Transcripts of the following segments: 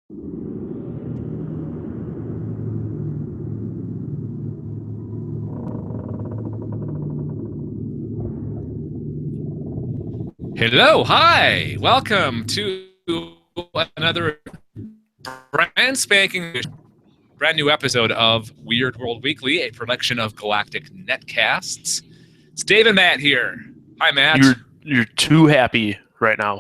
Hello, hi, welcome to another brand new episode of Weird World Weekly, a production of Galactic Netcasts. It's Dave and Matt here. Hi, Matt. You're too happy right now.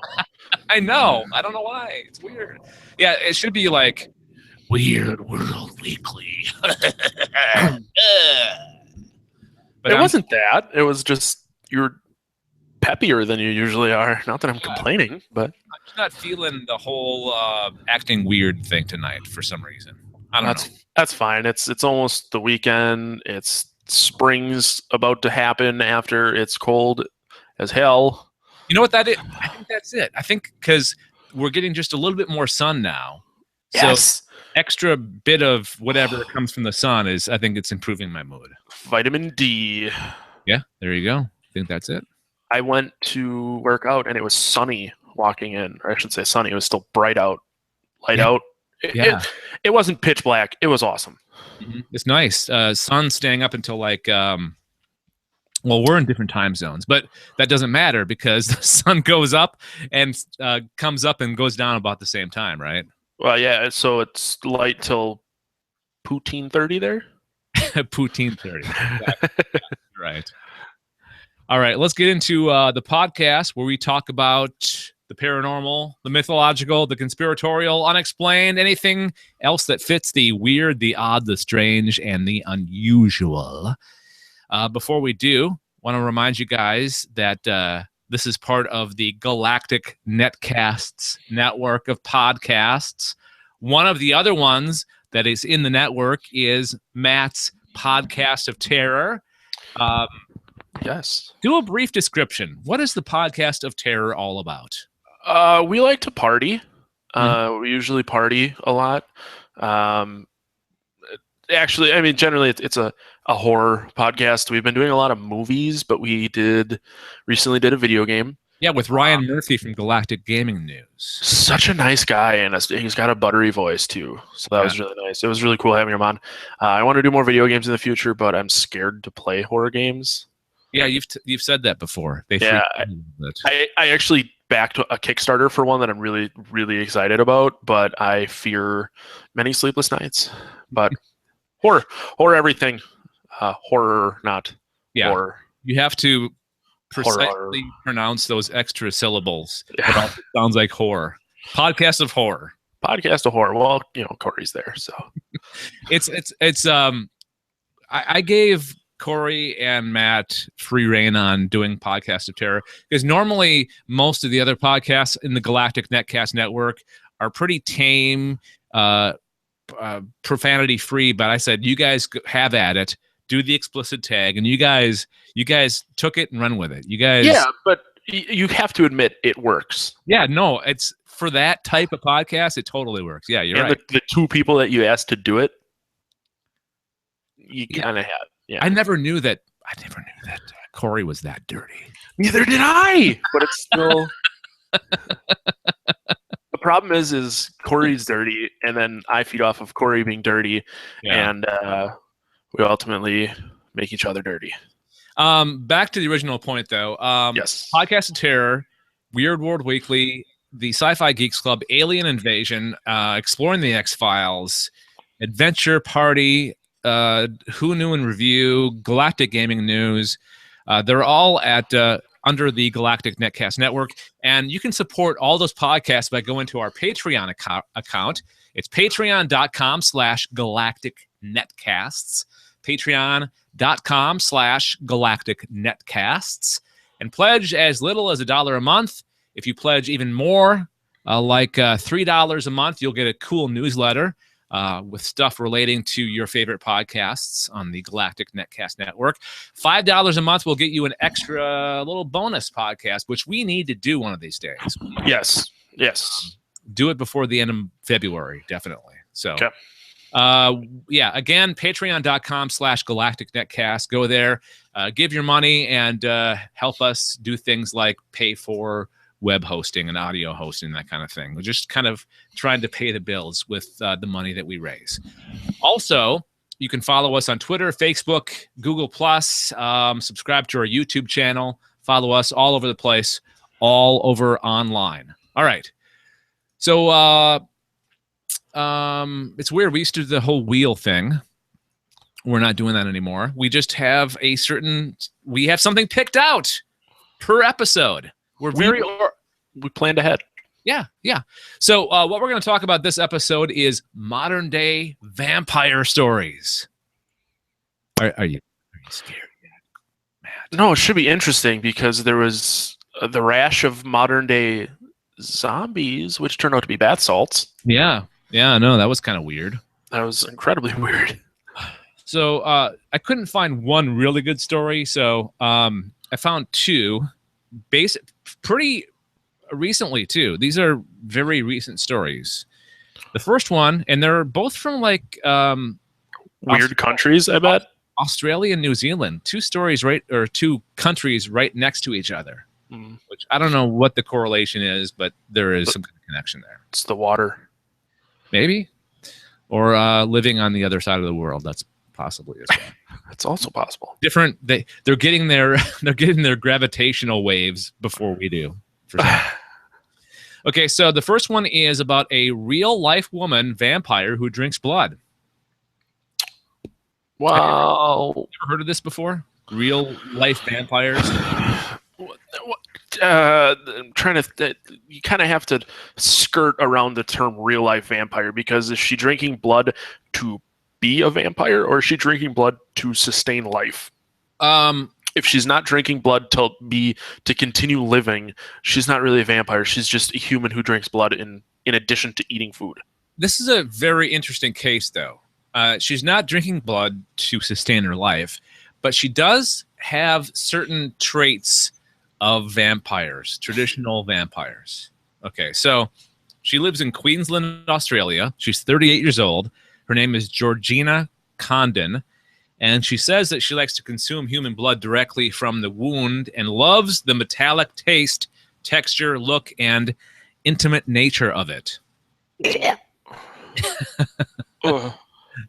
I know. I don't know why. It's weird. Yeah, it should be like Weird World Weekly. But it wasn't that. It was just you're peppier than you usually are. Not that I'm complaining, but I'm just not feeling the whole acting weird thing tonight for some reason. I don't know. That's fine. It's almost the weekend. It's spring's about to happen after it's cold as hell. You know what that is? I think that's it. I think because we're getting just a little bit more sun now. Yes. So extra bit of whatever comes from the sun I think it's improving my mood. Vitamin D. Yeah, there you go. I think that's it. I went to work out and it was sunny walking in. Or I should say sunny. It was still bright out, light out. It wasn't pitch black. It was awesome. Mm-hmm. It's nice. Sun staying up until like, well, we're in different time zones, but that doesn't matter because the sun goes up and comes up and goes down about the same time, right? Well, yeah. So it's light till poutine 30 there. Poutine 30. Exactly. Yeah, right. All right. Let's get into the podcast where we talk about the paranormal, the mythological, the conspiratorial, unexplained, anything else that fits the weird, the odd, the strange, and the unusual. Before we do, want to remind you guys that this is part of the Galactic Netcasts network of podcasts. One of the other ones that is in the network is Matt's Podcast of Terror. Yes. Do a brief description. What is the Podcast of Terror all about? We like to party. We usually party a lot. Actually, I mean, generally, it's a horror podcast. We've been doing a lot of movies, but we recently did a video game. Yeah, with Ryan Murphy from Galactic Gaming News. Such a nice guy, and he's got a buttery voice, too. So that was really nice. It was really cool having him on. I want to do more video games in the future, but I'm scared to play horror games. Yeah, you've said that before. I actually backed a Kickstarter for one that I'm really, really excited about, but I fear many sleepless nights. But horror everything. Horror, not horror. You have to precisely pronounce those extra syllables. Yeah. It also sounds like horror. Podcast of horror. Podcast of horror. Well, Corey's there, so I gave Corey and Matt free reign on doing Podcast of Terror because normally most of the other podcasts in the Galactic Netcast network are pretty tame, profanity free. But I said, you guys have at it, do the explicit tag, and you guys took it and run with it. You guys, yeah, but you have to admit it works. Yeah, no, it's for that type of podcast, it totally works. Yeah, you're right. The two people that you asked to do it, you kind of have. Yeah. I never knew that Corey was that dirty. Neither did I. But it's still. The problem is Corey's dirty, and then I feed off of Corey being dirty, and we ultimately make each other dirty. Back to the original point, though. Yes. Podcast of Terror, Weird World Weekly, the Sci-Fi Geeks Club, Alien Invasion, Exploring the X-Files, Adventure Party, Who Knew in Review, Galactic Gaming News. They're all at under the Galactic Netcast Network, and you can support all those podcasts by going to our Patreon account. It's patreon.com/Galactic Netcasts, patreon.com/Galactic Netcasts, and pledge as little as $1 a month. If you pledge even more, like $3 a month, you'll get a cool newsletter with stuff relating to your favorite podcasts on the Galactic Netcast Network. $5 a month will get you an extra little bonus podcast, which we need to do one of these days. Yes. Do it before the end of February, definitely. So, okay. Again, patreon.com/Galactic Netcast. Go there, give your money, and help us do things like pay for web hosting and audio hosting, that kind of thing. We're just kind of trying to pay the bills with the money that we raise. Also, you can follow us on Twitter, Facebook, Google+, subscribe to our YouTube channel, follow us all over the place, all over online. All right. So it's weird. We used to do the whole wheel thing. We're not doing that anymore. We just have we have something picked out per episode. We planned ahead. Yeah. So what we're going to talk about this episode is modern day vampire stories. Are you scared yet, Matt? No, it should be interesting because there was the rash of modern day zombies, which turned out to be bath salts. Yeah. No, that was kind of weird. That was incredibly weird. So I couldn't find one really good story, so I found two, pretty recently too. These are very recent stories. The first one, and they're both from like weird countries, I bet. Australia and New Zealand. Two countries right next to each other. Which I don't know what the correlation is, but there is some kind of connection there. It's the water, maybe, or living on the other side of the world. That's possibly as well. It's also possible. Different. They're getting their gravitational waves before we do. For sure. Okay, so the first one is about a real life woman vampire who drinks blood. Wow. Have you ever heard of this before? Real life vampires. I'm trying to. You kind of have to skirt around the term real life vampire, because is she drinking blood to be a vampire, or is she drinking blood to sustain life? If she's not drinking blood to continue living, she's not really a vampire. She's just a human who drinks blood in addition to eating food. This is a very interesting case, though. She's not drinking blood to sustain her life, but she does have certain traits of vampires, traditional vampires. Okay, so she lives in Queensland, Australia. She's 38 years old. Her name is Georgina Condon, and she says that she likes to consume human blood directly from the wound and loves the metallic taste, texture, look, and intimate nature of it. Yeah.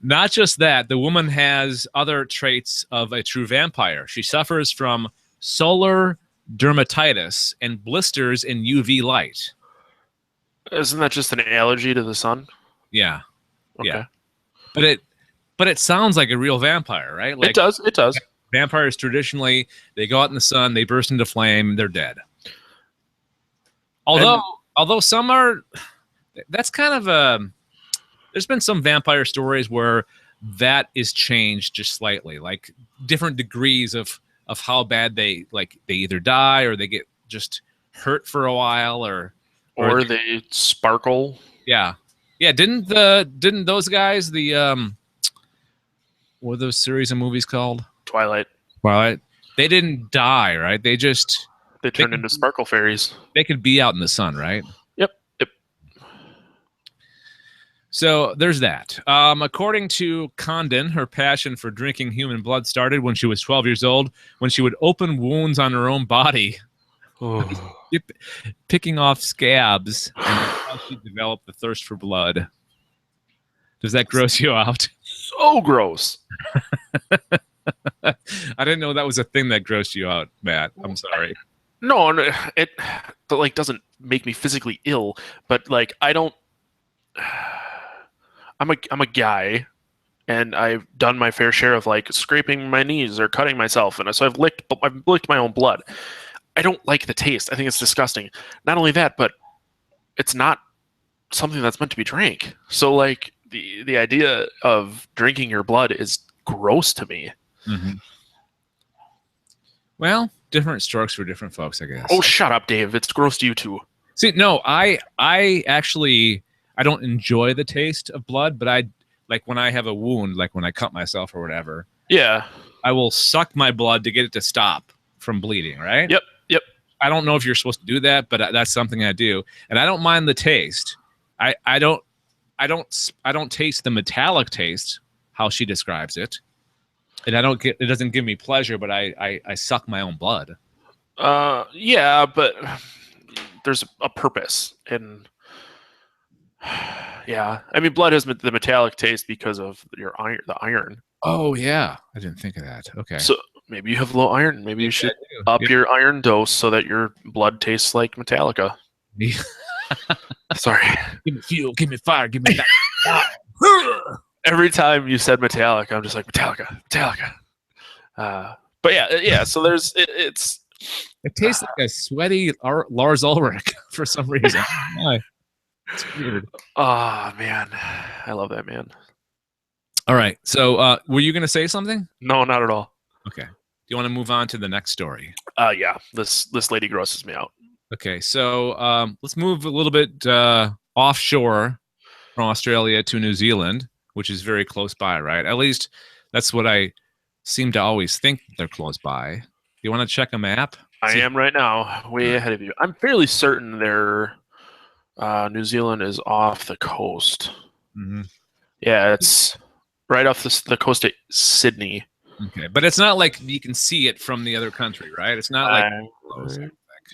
Not just that, the woman has other traits of a true vampire. She suffers from solar dermatitis and blisters in UV light. Isn't that just an allergy to the sun? Yeah. Okay. Yeah. But it sounds like a real vampire, right? Like, it does. Vampires traditionally, they go out in the sun, they burst into flame, they're dead. Although some are, that's kind of there's been some vampire stories where that is changed just slightly, like different degrees of how bad they either die or they get just hurt for a while or they sparkle. Yeah. Didn't those guys, what are those series of movies called? Twilight. They didn't die, right? They turned into sparkle fairies. They could be out in the sun, right? Yep. So there's that. According to Condon, her passion for drinking human blood started when she was 12 years old, when she would open wounds on her own body, picking off scabs, and how she developed the thirst for blood. Does that gross you out? So gross. I didn't know that was a thing that grossed you out, Matt. I'm sorry. No, it doesn't make me physically ill, but like I don't. I'm a guy, and I've done my fair share of like scraping my knees or cutting myself, and so I've licked my own blood. I don't like the taste. I think it's disgusting. Not only that, but it's not something that's meant to be drank. So like the idea of drinking your blood is gross to me. Mm-hmm. Well, different strokes for different folks, I guess. Oh, shut up, Dave. It's gross to you too. See, no, I actually I don't enjoy the taste of blood, but I like when I have a wound, like when I cut myself or whatever. Yeah. I will suck my blood to get it to stop from bleeding, right? Yep. I don't know if you're supposed to do that, but that's something I do. And I don't mind the taste. I don't taste the metallic taste, how she describes it. And it doesn't give me pleasure, but I suck my own blood. Yeah, but there's a purpose, and yeah, I mean, blood has the metallic taste because of the iron. Oh yeah, I didn't think of that. Okay. So maybe you have low iron. Maybe you should up Yeah. your iron dose so that your blood tastes like Metallica. Sorry. Give me fuel. Give me fire. Give me that. Every time you said Metallica, I'm just like Metallica. But yeah. So there's it's. It tastes like a sweaty Lars Ulrich for some reason. It's weird. Oh man, I love that man. All right. So, were you going to say something? No, not at all. Okay. Do you want to move on to the next story? Yeah. This lady grosses me out. Okay. So, let's move a little bit offshore from Australia to New Zealand, which is very close by, right? At least that's what I seem to always think they're close by. Do you want to check a map? I am right now, way ahead of you. I'm fairly certain New Zealand is off the coast. Mm-hmm. Yeah, it's right off the coast of Sydney. Okay, but it's not like you can see it from the other country, right? It's not like close.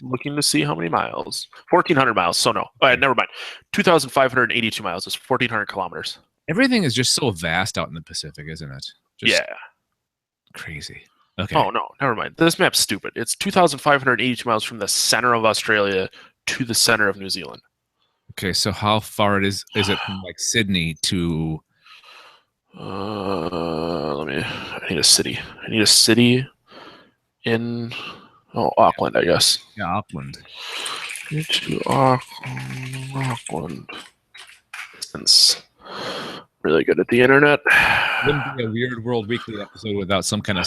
Looking to see how many miles. 1,400 miles. So no. All right, never mind. 2,582 miles is 1,400 kilometers. Everything is just so vast out in the Pacific, isn't it? Just crazy. Okay. Oh no, never mind. This map's stupid. It's 2,582 miles from the center of Australia to the center of New Zealand. Okay, so how far is it from like Sydney to? I need a city. I need a city in Auckland, I guess. Yeah, Auckland. To Auckland. Since really good at the internet. Wouldn't be a Weird World Weekly episode without some kind of.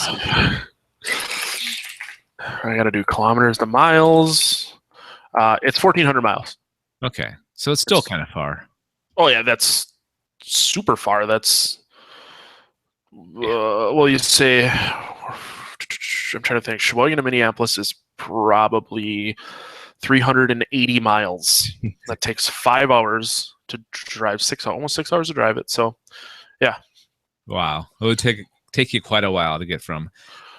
I got to do kilometers to miles. It's 1,400 miles. Okay, so it's still kind of far. Oh yeah, that's super far. That's well, you say. I'm trying to think. Sheboygan to Minneapolis is probably 380 miles. That takes 5 hours to drive. Almost 6 hours to drive it. So, yeah. Wow, it would take you quite a while to get from.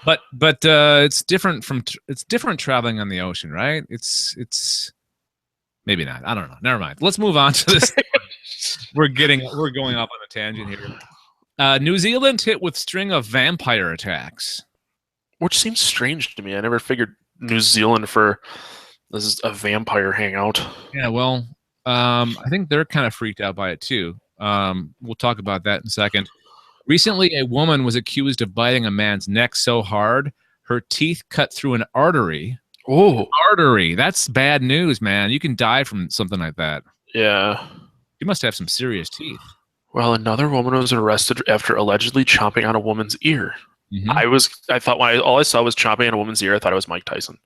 But it's different traveling on the ocean, right? It's maybe not. I don't know. Never mind. Let's move on to this. We're going off on a tangent here. New Zealand hit with string of vampire attacks, which seems strange to me. I never figured New Zealand this is a vampire hangout. Yeah, well, I think they're kind of freaked out by it too. We'll talk about that in a second. Recently, a woman was accused of biting a man's neck so hard her teeth cut through an artery. Oh, artery! That's bad news, man. You can die from something like that. Yeah. You must have some serious teeth. Well, another woman was arrested after allegedly chomping on a woman's ear. Mm-hmm. I thought all I saw was chomping on a woman's ear, I thought it was Mike Tyson.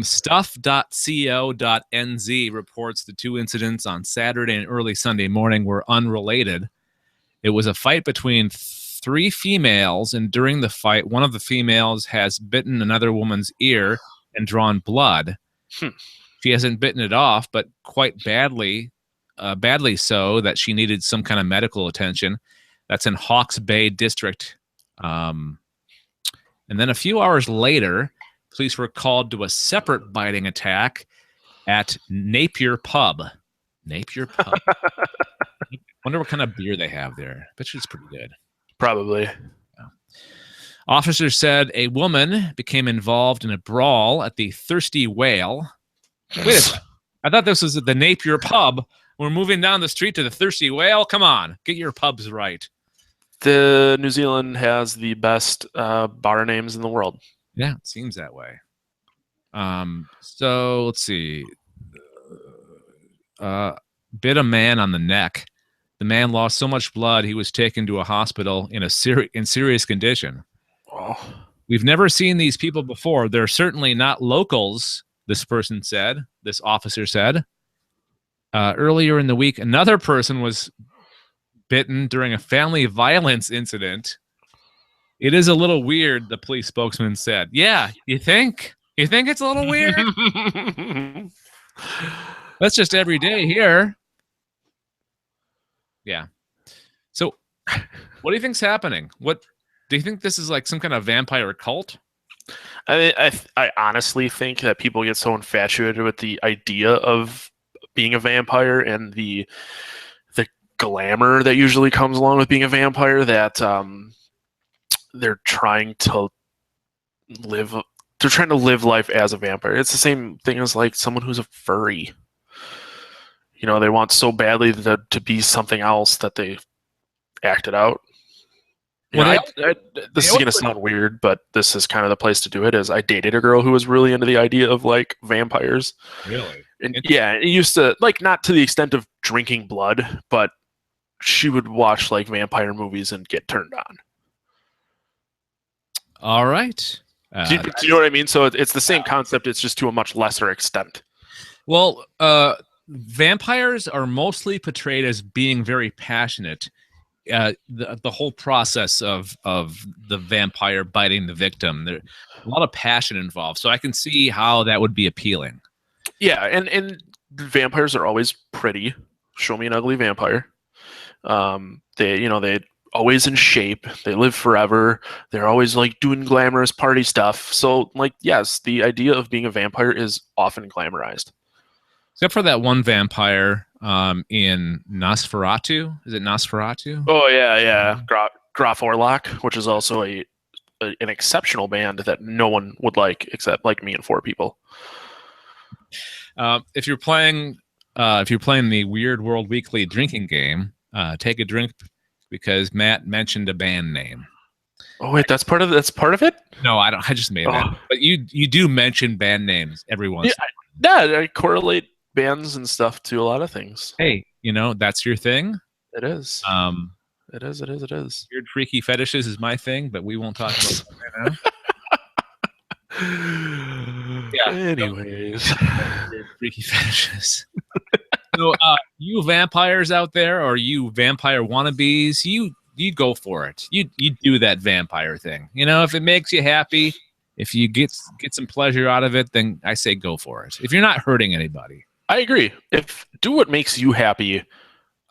Stuff.co.nz reports the two incidents on Saturday and early Sunday morning were unrelated. It was a fight between three females, and during the fight, one of the females has bitten another woman's ear and drawn blood. She hasn't bitten it off, but quite badly so that she needed some kind of medical attention. That's in Hawke's Bay District. And then a few hours later, police were called to a separate biting attack at Napier Pub. Napier Pub. Wonder what kind of beer they have there. Bet you it's pretty good. Probably. Yeah. Officers said a woman became involved in a brawl at the Thirsty Whale. Wait a second. I thought this was at the Napier Pub. We're moving down the street to the Thirsty Whale. Come on, get your pubs right. The New Zealand has the best bar names in the world. Yeah, it seems that way. So let's see. Bit a man on the neck. The man lost so much blood he was taken to a hospital in serious condition. Oh. We've never seen these people before. They're certainly not locals, this officer said. Earlier in the week, another person was bitten during a family violence incident. It is a little weird, the police spokesman said. Yeah, you think? You think it's a little weird? That's just every day here. Yeah. So, what do you think's happening? What do you think this is like some kind of vampire cult? I honestly think that people get so infatuated with the idea of being a vampire and the glamour that usually comes along with being a vampire that they're trying to live they're trying to live life as a vampire. It's the same thing as like someone who's a furry. They want so badly to be something else that they act it out. Well, This is going to sound weird, but this is kind of the place to do it. Is I dated a girl who was really into the idea of like vampires. really? And yeah, it used to, like, not to the extent of drinking blood, but she would watch like vampire movies and get turned on. All right. Do you know what I mean? So it's the same concept. It's just to a much lesser extent. Well, vampires are mostly portrayed as being very passionate. The whole process of the vampire biting the victim, there's a lot of passion involved. So I can see how that would be appealing. Yeah, and vampires are always pretty. Show me an ugly vampire. They always in shape. They live forever. They're always like doing glamorous party stuff. So like, yes, the idea of being a vampire is often glamorized. Except for that one vampire in Nosferatu. Is it Nosferatu? Oh yeah. Graf Orlok, which is also an exceptional band that no one would like except like me and 4 people. If you're playing the Weird World Weekly drinking game, take a drink because Matt mentioned a band name. Oh wait, that's part of it? No, I don't. I just made that. But you do mention band names every once. Yeah, I correlate bands and stuff to a lot of things. Hey, that's your thing. It is. It is. Weird freaky fetishes is my thing, but we won't talk about that right now. Yeah. Anyways, weird freaky fetishes. So, you vampires out there, or you vampire wannabes, you go for it. You do that vampire thing. If it makes you happy, if you get some pleasure out of it, then I say go for it. If you're not hurting anybody. I agree. Do what makes you happy.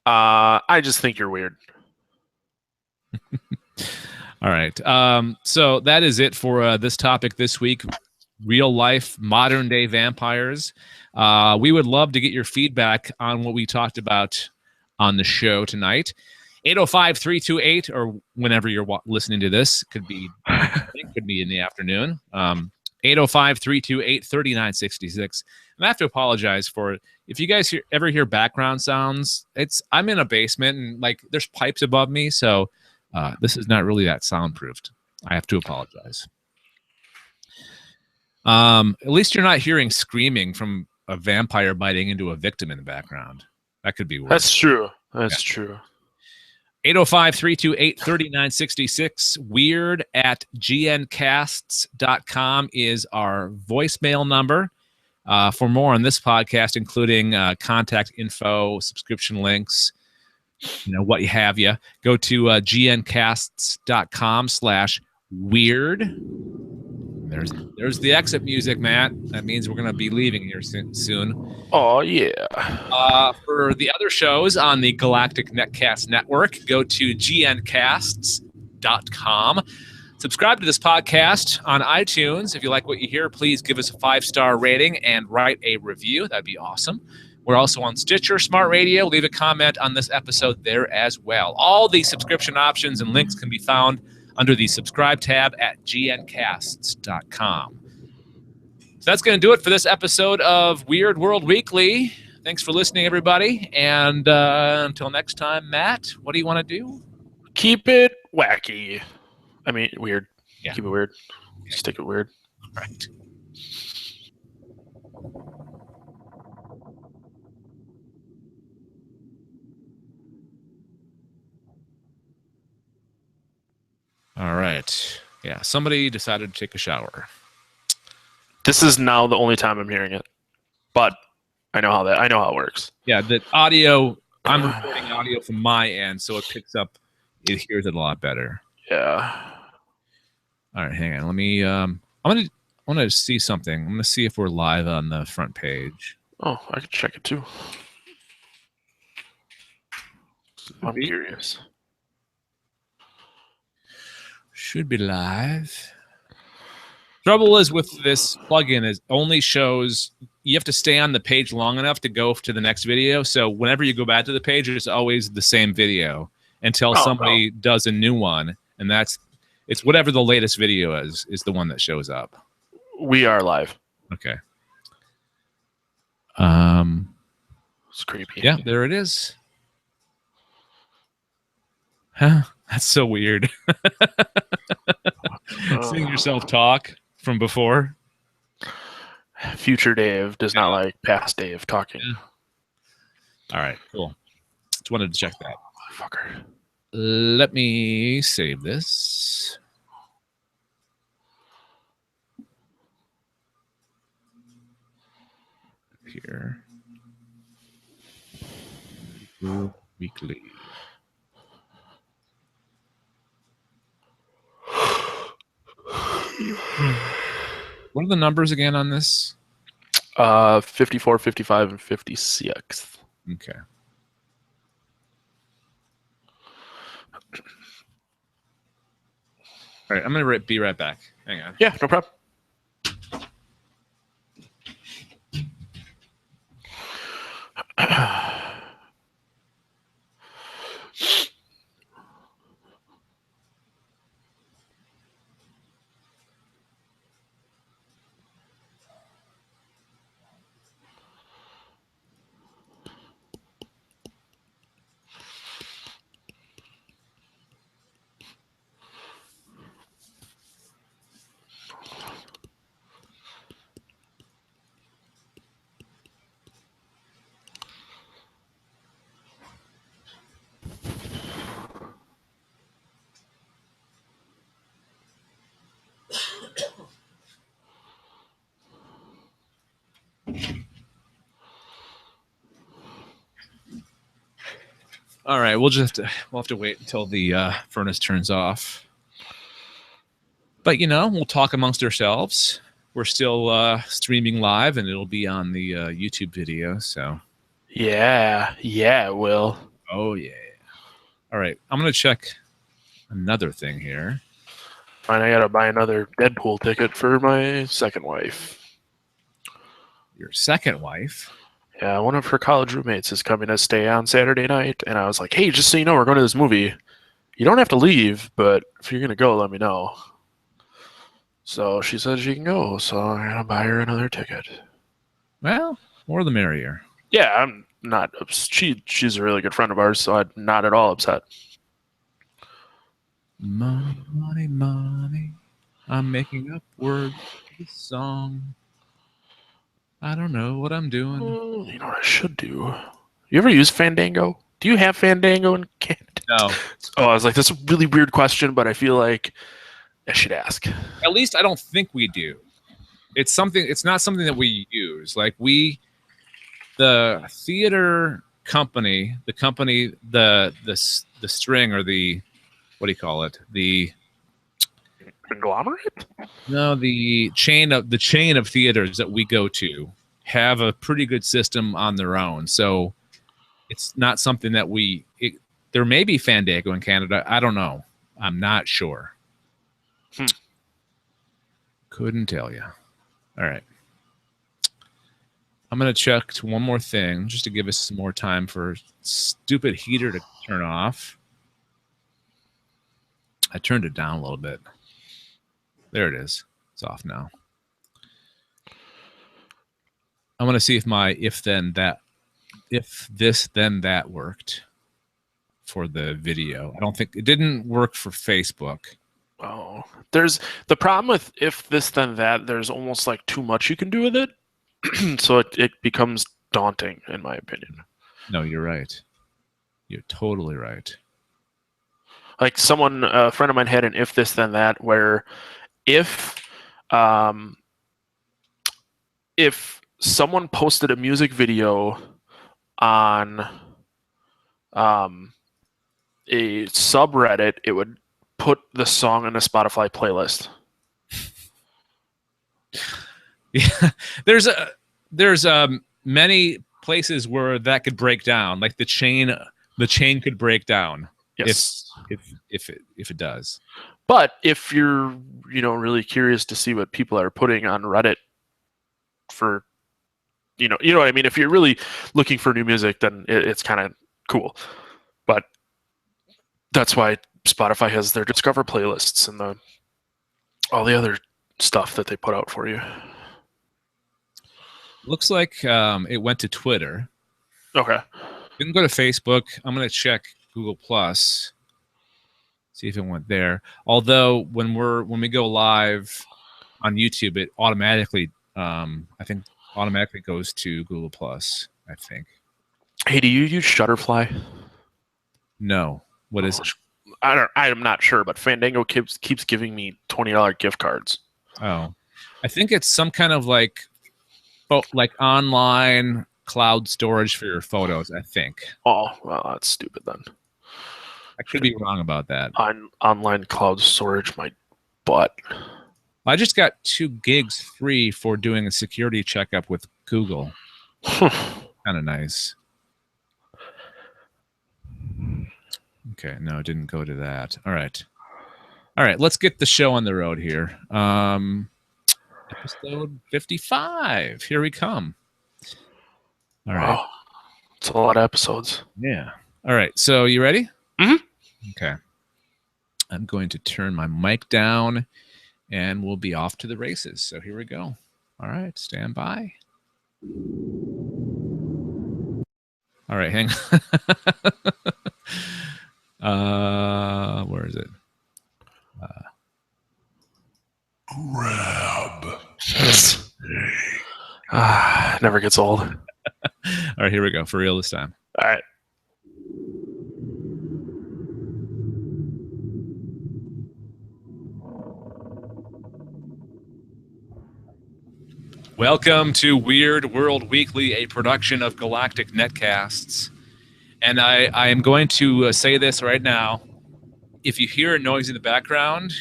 I just think you're weird. All right. So that is it for this topic this week. Real life, modern day vampires. We would love to get your feedback on what we talked about on the show tonight. 805-328, or whenever you're listening to this, could be in the afternoon. 805-328-3966. And I have to apologize for it. If you guys ever hear background sounds, I'm in a basement and like there's pipes above me, so this is not really that soundproofed. I have to apologize. At least you're not hearing screaming from a vampire biting into a victim in the background. That could be worse. That's true. That's true. 805-328-3966. weird@gncasts.com is our voicemail number. For more on this podcast, including contact info, subscription links, what have you, go to gncasts.com/weird. There's the exit music, Matt. That means we're going to be leaving here soon. Oh, yeah. For the other shows on the Galactic Netcast Network, go to gncasts.com. Subscribe to this podcast on iTunes. If you like what you hear, please give us a 5-star rating and write a review. That'd be awesome. We're also on Stitcher, Smart Radio. Leave a comment on this episode there as well. All the subscription options and links can be found under the subscribe tab at gncasts.com. So that's going to do it for this episode of Weird World Weekly. Thanks for listening, everybody. And until next time, Matt, what do you want to do? Keep it wacky. I mean, weird. Yeah. Keep it weird. Stick it weird. All right. All right. Yeah, somebody decided to take a shower. This is now the only time I'm hearing it, but I know how it works. Yeah, the audio. I'm recording audio from my end, so it picks up. It hears it a lot better. Yeah. All right, hang on. Let me. I want to see something. I'm going to see if we're live on the front page. Oh, I can check it too. I'm curious. Should be live. Trouble is with this plugin is only shows you have to stay on the page long enough to go to the next video. So whenever you go back to the page, it's always the same video until somebody does a new one, and it's whatever the latest video is the one that shows up. We are live. Okay. It's creepy. Yeah, there it is. Huh? That's so weird. Seeing yourself talk from before. Future Dave does not like past Dave talking. Yeah. All right, cool. Just wanted to check that. Fucker. Let me save this. Here. Weekly. What are the numbers again on this? 54, 55, and 56. Okay. All right, I'm going to be right back. Hang on. Yeah, no problem. All right, we'll have to wait until the furnace turns off. But we'll talk amongst ourselves. We're still streaming live, and it'll be on the YouTube video. So, yeah, it will. Oh yeah. All right, I'm gonna check another thing here. Fine, I gotta buy another Deadpool ticket for my second wife. Your second wife? Yeah, one of her college roommates is coming to stay on Saturday night, and I was like, hey, just so you know, we're going to this movie. You don't have to leave, but if you're going to go, let me know. So she said she can go, so I'm going to buy her another ticket. Well, more the merrier. Yeah, I'm not... She's a really good friend of ours, so I'm not at all upset. Money, money, money. I'm making up words for this song. I don't know what I'm doing. You know what I should do? You ever use Fandango? Do you have Fandango in Canada? No. Oh, I was like, that's a really weird question, but I feel like I should ask. At least I don't think we do. It's not something that we use. Like the theater company, the string, or the, what do you call it? The conglomerate? No, the chain of theaters that we go to have a pretty good system on their own. So it's not something that there may be Fandango in Canada. I don't know. I'm not sure. Couldn't tell you. All right. I'm going to check one more thing just to give us some more time for stupid heater to turn off. I turned it down a little bit. There it is. It's off now. I want to see if my if this then that worked for the video. I don't think it didn't work for Facebook. Oh, there's the problem with if this then that. There's almost like too much you can do with it, so it becomes daunting, in my opinion. No, you're right. You're totally right. Like a friend of mine had an if this then that, where if someone posted a music video on a subreddit, it would put the song in a Spotify playlist. Yeah, there's many places where that could break down. Like the chain could break down. Yes, if it does. But if you're, really curious to see what people are putting on Reddit for, you know what I mean? If you're really looking for new music, then it's kind of cool. But that's why Spotify has their Discover playlists and all the other stuff that they put out for you. Looks like it went to Twitter. Okay. Didn't go to Facebook. I'm going to check Google Plus. See if it went there. Although when we go live on YouTube, it automatically automatically goes to Google Plus, I think. Hey, do you use Shutterfly? No. What is it? I'm not sure, but Fandango keeps giving me $20 gift cards. Oh. I think it's some kind of like online cloud storage for your photos, I think. Oh, well, that's stupid then. I could be wrong about that. Online cloud storage, my butt. I just got 2 gigs free for doing a security checkup with Google. Kind of nice. Okay, no, it didn't go to that. All right, let's get the show on the road here. Episode 55. Here we come. All right. Wow. It's a lot of episodes. Yeah. All right, so you ready? Mm-hmm. Okay. I'm going to turn my mic down, and we'll be off to the races. So here we go. All right, stand by. All right, hang on. Where is it? Grab. Never gets old. All right, here we go. For real this time. All right. Welcome to Weird World Weekly, a production of Galactic Netcasts. And I am going to say this right now. If you hear a noise in the background,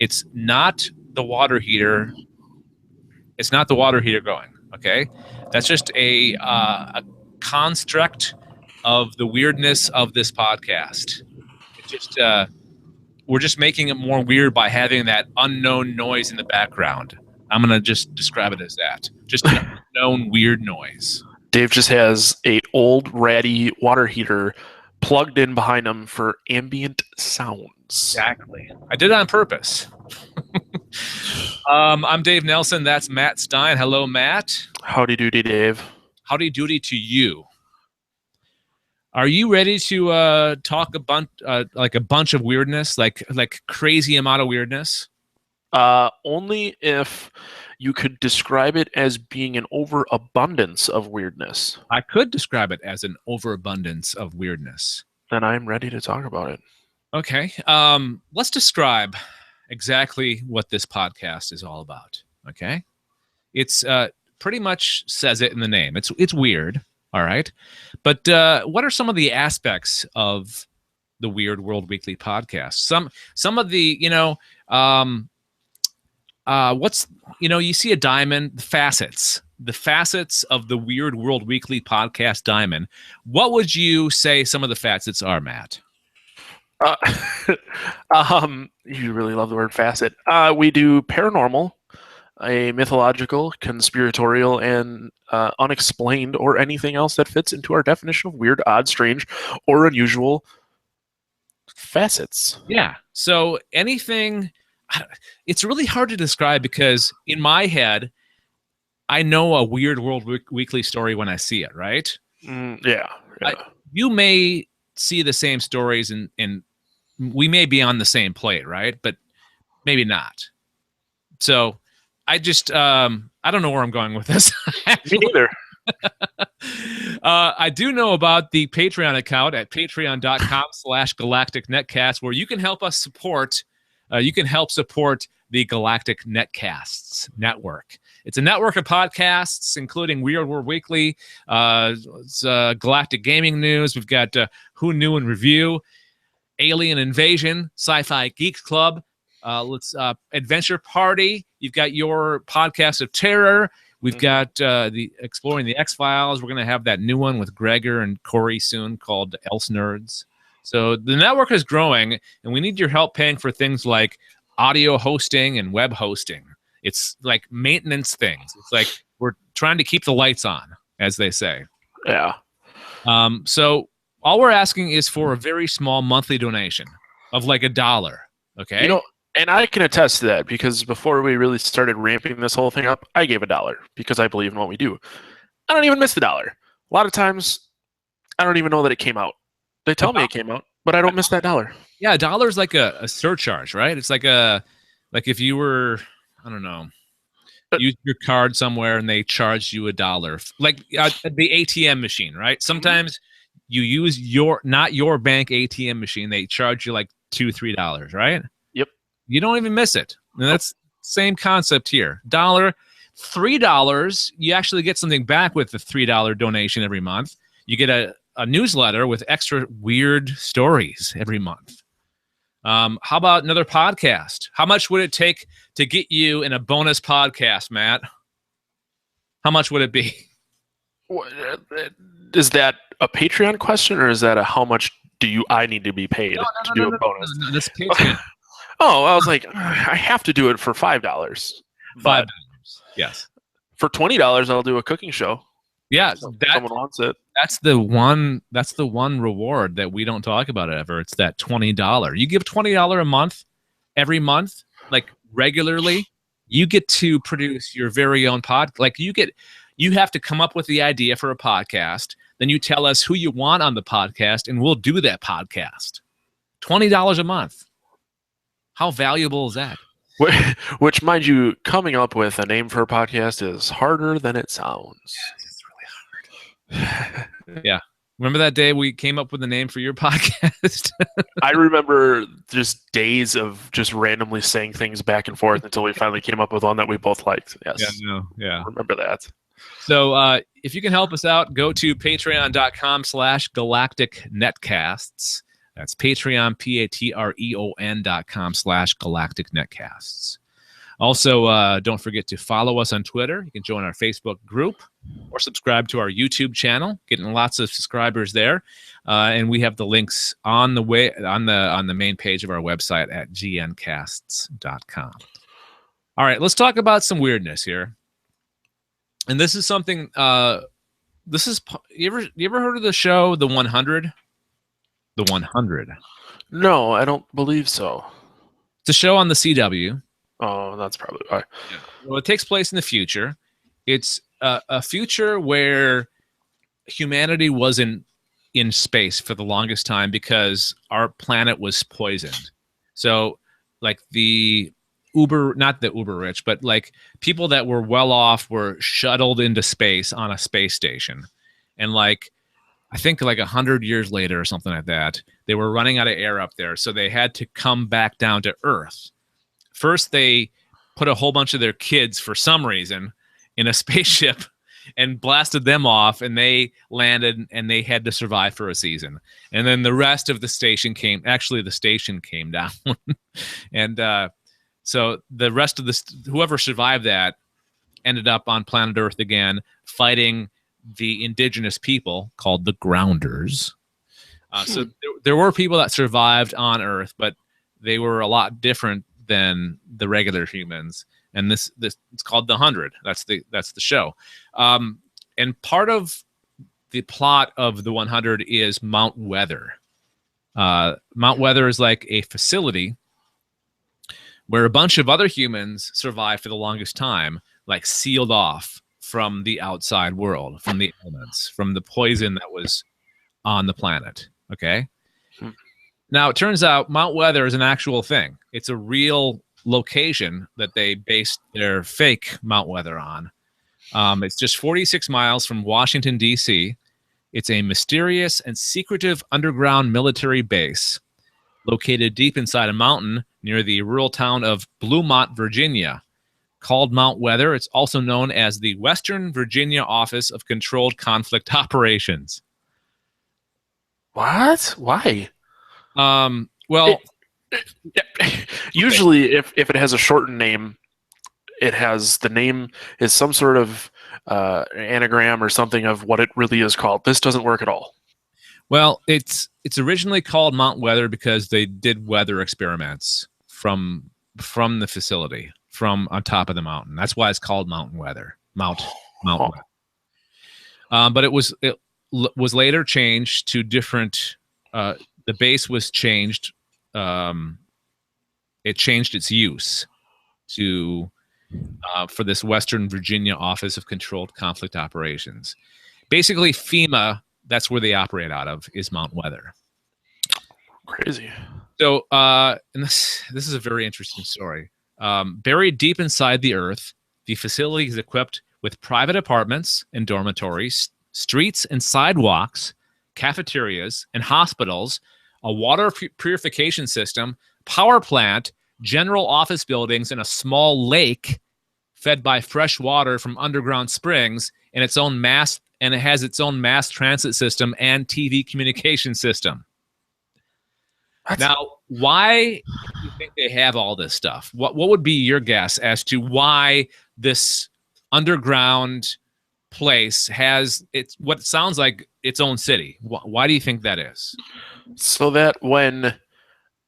it's not the water heater. It's not the water heater going, okay? That's just a construct of the weirdness of this podcast. It's just we're just making it more weird by having that unknown noise in the background. I'm going to just describe it as that. Just an unknown weird noise. Dave just has a old ratty water heater plugged in behind him for ambient sounds. Exactly. I did it on purpose. I'm Dave Nelson. That's Matt Stein. Hello, Matt. Howdy doody, Dave. Howdy doody to you. Are you ready to talk a bunch of weirdness, like crazy amount of weirdness? Only if you could describe it as being an overabundance of weirdness. I could describe it as an overabundance of weirdness. Then I'm ready to talk about it. Okay. Let's describe exactly what this podcast is all about. Okay. It's pretty much says it in the name. It's weird. All right. But what are some of the aspects of the Weird World Weekly podcast? Some of the, you see a diamond, the facets of the Weird World Weekly podcast diamond. What would you say some of the facets are, Matt? You really love the word facet. We do paranormal, a mythological, conspiratorial, and unexplained, or anything else that fits into our definition of weird, odd, strange, or unusual facets. Yeah. So anything. It's really hard to describe because in my head, I know a Weird World Weekly story when I see it, right? Yeah. You may see the same stories and we may be on the same plate, right? But maybe not. So I just, I don't know where I'm going with this. Me neither. I do know about the Patreon account at patreon.com/galacticnetcast, where you can help us support the Galactic Netcasts network. It's a network of podcasts, including Weird World Weekly, Galactic Gaming News. We've got Who Knew in Review, Alien Invasion, Sci-Fi Geeks Club, Adventure Party. You've got your podcast of terror. We've got the Exploring the X-Files. We're going to have that new one with Gregor and Corey soon called Else Nerds. So the network is growing, and we need your help paying for things like audio hosting and web hosting. It's like maintenance things. It's like we're trying to keep the lights on, as they say. Yeah. So all we're asking is for a very small monthly donation of like $1. Okay. You know, and I can attest to that because before we really started ramping this whole thing up, I gave $1 because I believe in what we do. I don't even miss the $1. A lot of times, I don't even know that it came out. They tell me it came out, but I don't miss that $1. Yeah, $1 is like a surcharge, right? It's like if you were, I don't know, use your card somewhere and they charge you $1, like the ATM machine, right? Sometimes you use not your bank ATM machine, they charge you like $2-3, right? Yep. You don't even miss it. And that's same concept here. $1, $3, you actually get something back with the $3 donation every month. You get a newsletter with extra weird stories every month. How about another podcast? How much would it take to get you in a bonus podcast, Matt? How much would it be? Is that a Patreon question, or is that a how much I need to be paid to do a bonus? No, that's Patreon. Oh, I was like, I have to do it for $5. $5, yes. For $20, I'll do a cooking show. Yeah, so someone wants it. That's the one reward that we don't talk about ever. It's that $20. You give $20 a month, every month, like regularly, you get to produce your very own Like you have to come up with the idea for a podcast. Then you tell us who you want on the podcast, and we'll do that podcast. $20 a month. How valuable is that? Which, mind you, coming up with a name for a podcast is harder than it sounds. Yes, it's really hard. Yeah. Remember that day we came up with a name for your podcast? I remember just days of just randomly saying things back and forth until we finally came up with one that we both liked. Yes. Yeah. I remember that. So if you can help us out, go to patreon.com/galacticnetcasts. That's Patreon, patreon.com/galacticnetcasts. Also, don't forget to follow us on Twitter. You can join our Facebook group or subscribe to our YouTube channel. Getting lots of subscribers there, and we have the links on the main page of our website at gncasts.com. All right, let's talk about some weirdness here. And this is something. You ever heard of the show The 100? The 100. No, I don't believe so. It's a show on the CW. Oh, that's probably why. Yeah. Well, it takes place in the future. It's a future where humanity wasn't in space for the longest time because our planet was poisoned. So, like not the uber rich, but like people that were well off were shuttled into space on a space station, and like I think like 100 years later or something like that, they were running out of air up there, so they had to come back down to Earth. First, they put a whole bunch of their kids for some reason in a spaceship and blasted them off, and they landed, and they had to survive for a season. And then the rest of the station came down. And so the rest of whoever survived that ended up on planet Earth again, fighting the indigenous people called the Grounders. So there were people that survived on Earth, but they were a lot different than the regular humans. And this it's called The 100. That's the show. And part of the plot of The 100 is Mount Weather. Mount Weather is like a facility where a bunch of other humans survived for the longest time, like sealed off from the outside world, from the elements, from the poison that was on the planet. Okay. Now, it turns out Mount Weather is an actual thing. It's a real location that they based their fake Mount Weather on. It's just 46 miles from Washington, D.C. It's a mysterious and secretive underground military base located deep inside a mountain near the rural town of Bluemont, Virginia. Called Mount Weather, it's also known as the Western Virginia Office of Controlled Conflict Operations. What? Why? Well, usually if it has a shortened name, the name is some sort of anagram or something of what it really is called. This doesn't work at all. Well, it's originally called Mount Weather because they did weather experiments from the facility, from on top of the mountain. That's why it's called Mountain Weather. Mount Huh. Weather. But it was later changed to different. The base was changed. It changed its use to for this Western Virginia Office of Controlled Conflict Operations. Basically, FEMA. That's where they operate out of, is Mount Weather. Crazy. So, and this is a very interesting story. Buried deep inside the earth, the facility is equipped with private apartments and dormitories, streets and sidewalks, cafeterias and hospitals, a water purification system, power plant, general office buildings, and a small lake fed by fresh water from underground springs, and its own mass, and it has its own mass transit system and TV communication system. Now, why do you think they have all this stuff? What would be your guess as to why this underground place has what sounds like its own city? Why do you think that is? So that when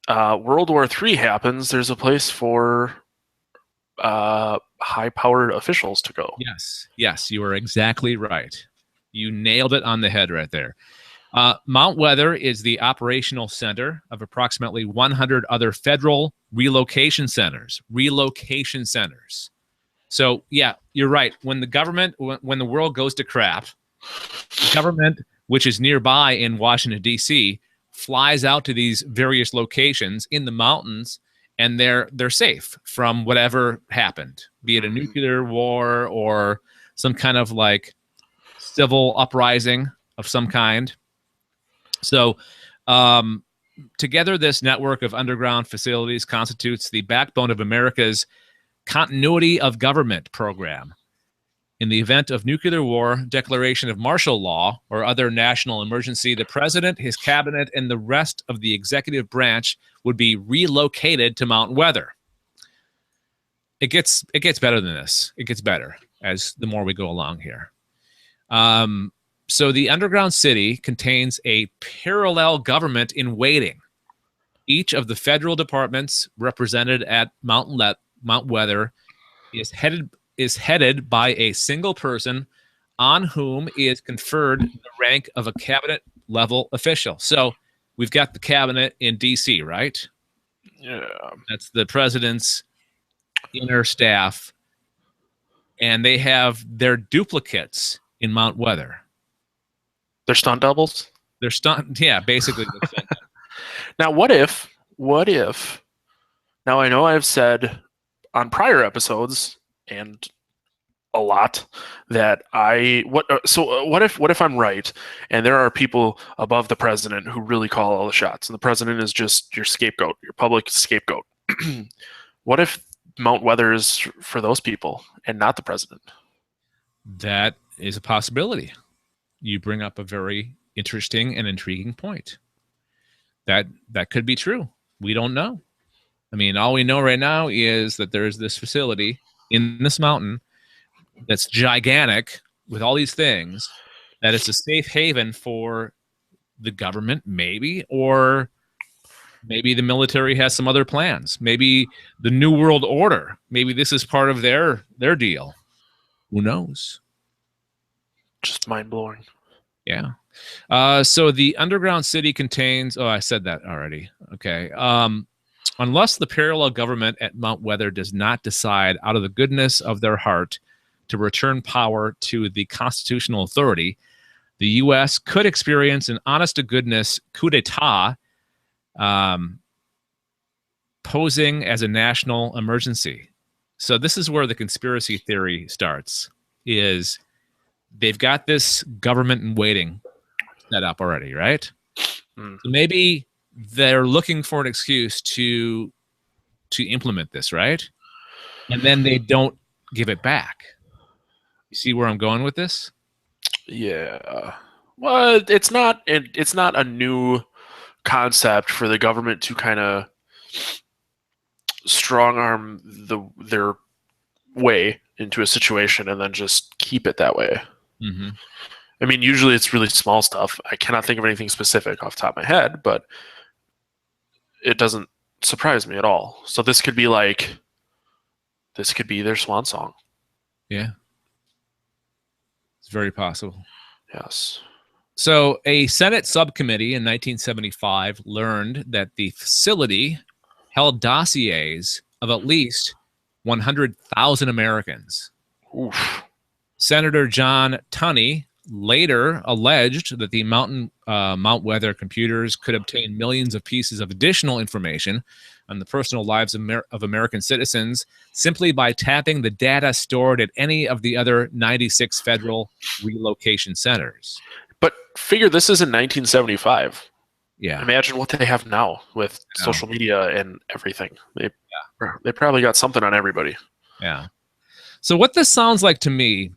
World War III happens, there's a place for high-powered officials to go. Yes, you are exactly right. You nailed it on the head right there. Mount Weather is the operational center of approximately 100 other federal relocation centers. So, yeah, you're right. When the government, when the world goes to crap, the government, which is nearby in Washington, D.C., flies out to these various locations in the mountains, and they're safe from whatever happened, be it a nuclear war or some kind of like civil uprising of some kind. So, together, this network of underground facilities constitutes the backbone of America's continuity of government program. In the event of nuclear war, declaration of martial law, or other national emergency, the president, his cabinet, and the rest of the executive branch would be relocated to Mount Weather. It gets better than this. It gets better as the more we go along here. So the underground city contains a parallel government in waiting. Each of the federal departments represented at Mount Weather is headed by a single person on whom is conferred the rank of a cabinet level official. So we've got the cabinet in DC, right? Yeah. That's the president's inner staff, and they have their duplicates in Mount Weather. They're stunt doubles? They're stunt, yeah, basically. Now, what if, now I know I've said on prior episodes and a lot that what if I'm right and there are people above the president who really call all the shots and the president is just your scapegoat, your public scapegoat? What if Mount Weather is for those people and not the president? That is a possibility. You bring up a very interesting and intriguing point. That could be true. We don't know. I mean, all we know right now is that there's this facility in this mountain that's gigantic with all these things, that it's a safe haven for the government, maybe, or maybe the military has some other plans. Maybe the New World Order. Maybe this is part of their deal. Who knows? Just mind-blowing. Yeah. So the underground city contains, I said that already. Okay. Unless the parallel government at Mount Weather does not decide out of the goodness of their heart to return power to the constitutional authority, the U.S. could experience an honest-to-goodness coup d'etat, posing as a national emergency. So this is where the conspiracy theory starts, is they've got this government in waiting set up already, right? So maybe they're looking for an excuse to implement this, right? And then they don't give it back. You see where I'm going with this? Yeah. Well, it's not a new concept for the government to kind of strong arm their way into a situation and then just keep it that way. Mm-hmm. I mean, usually it's really small stuff. I cannot think of anything specific off the top of my head, but it doesn't surprise me at all. So this could be their swan song. Yeah. It's very possible. Yes. So a Senate subcommittee in 1975 learned that the facility held dossiers of at least 100,000 Americans. Oof. Senator John Tunney later alleged that the Mount Weather computers could obtain millions of pieces of additional information on the personal lives of American citizens simply by tapping the data stored at any of the other 96 federal relocation centers. But figure this is in 1975. Yeah. Imagine what they have now with social media and everything. They probably got something on everybody. Yeah. So what this sounds like to me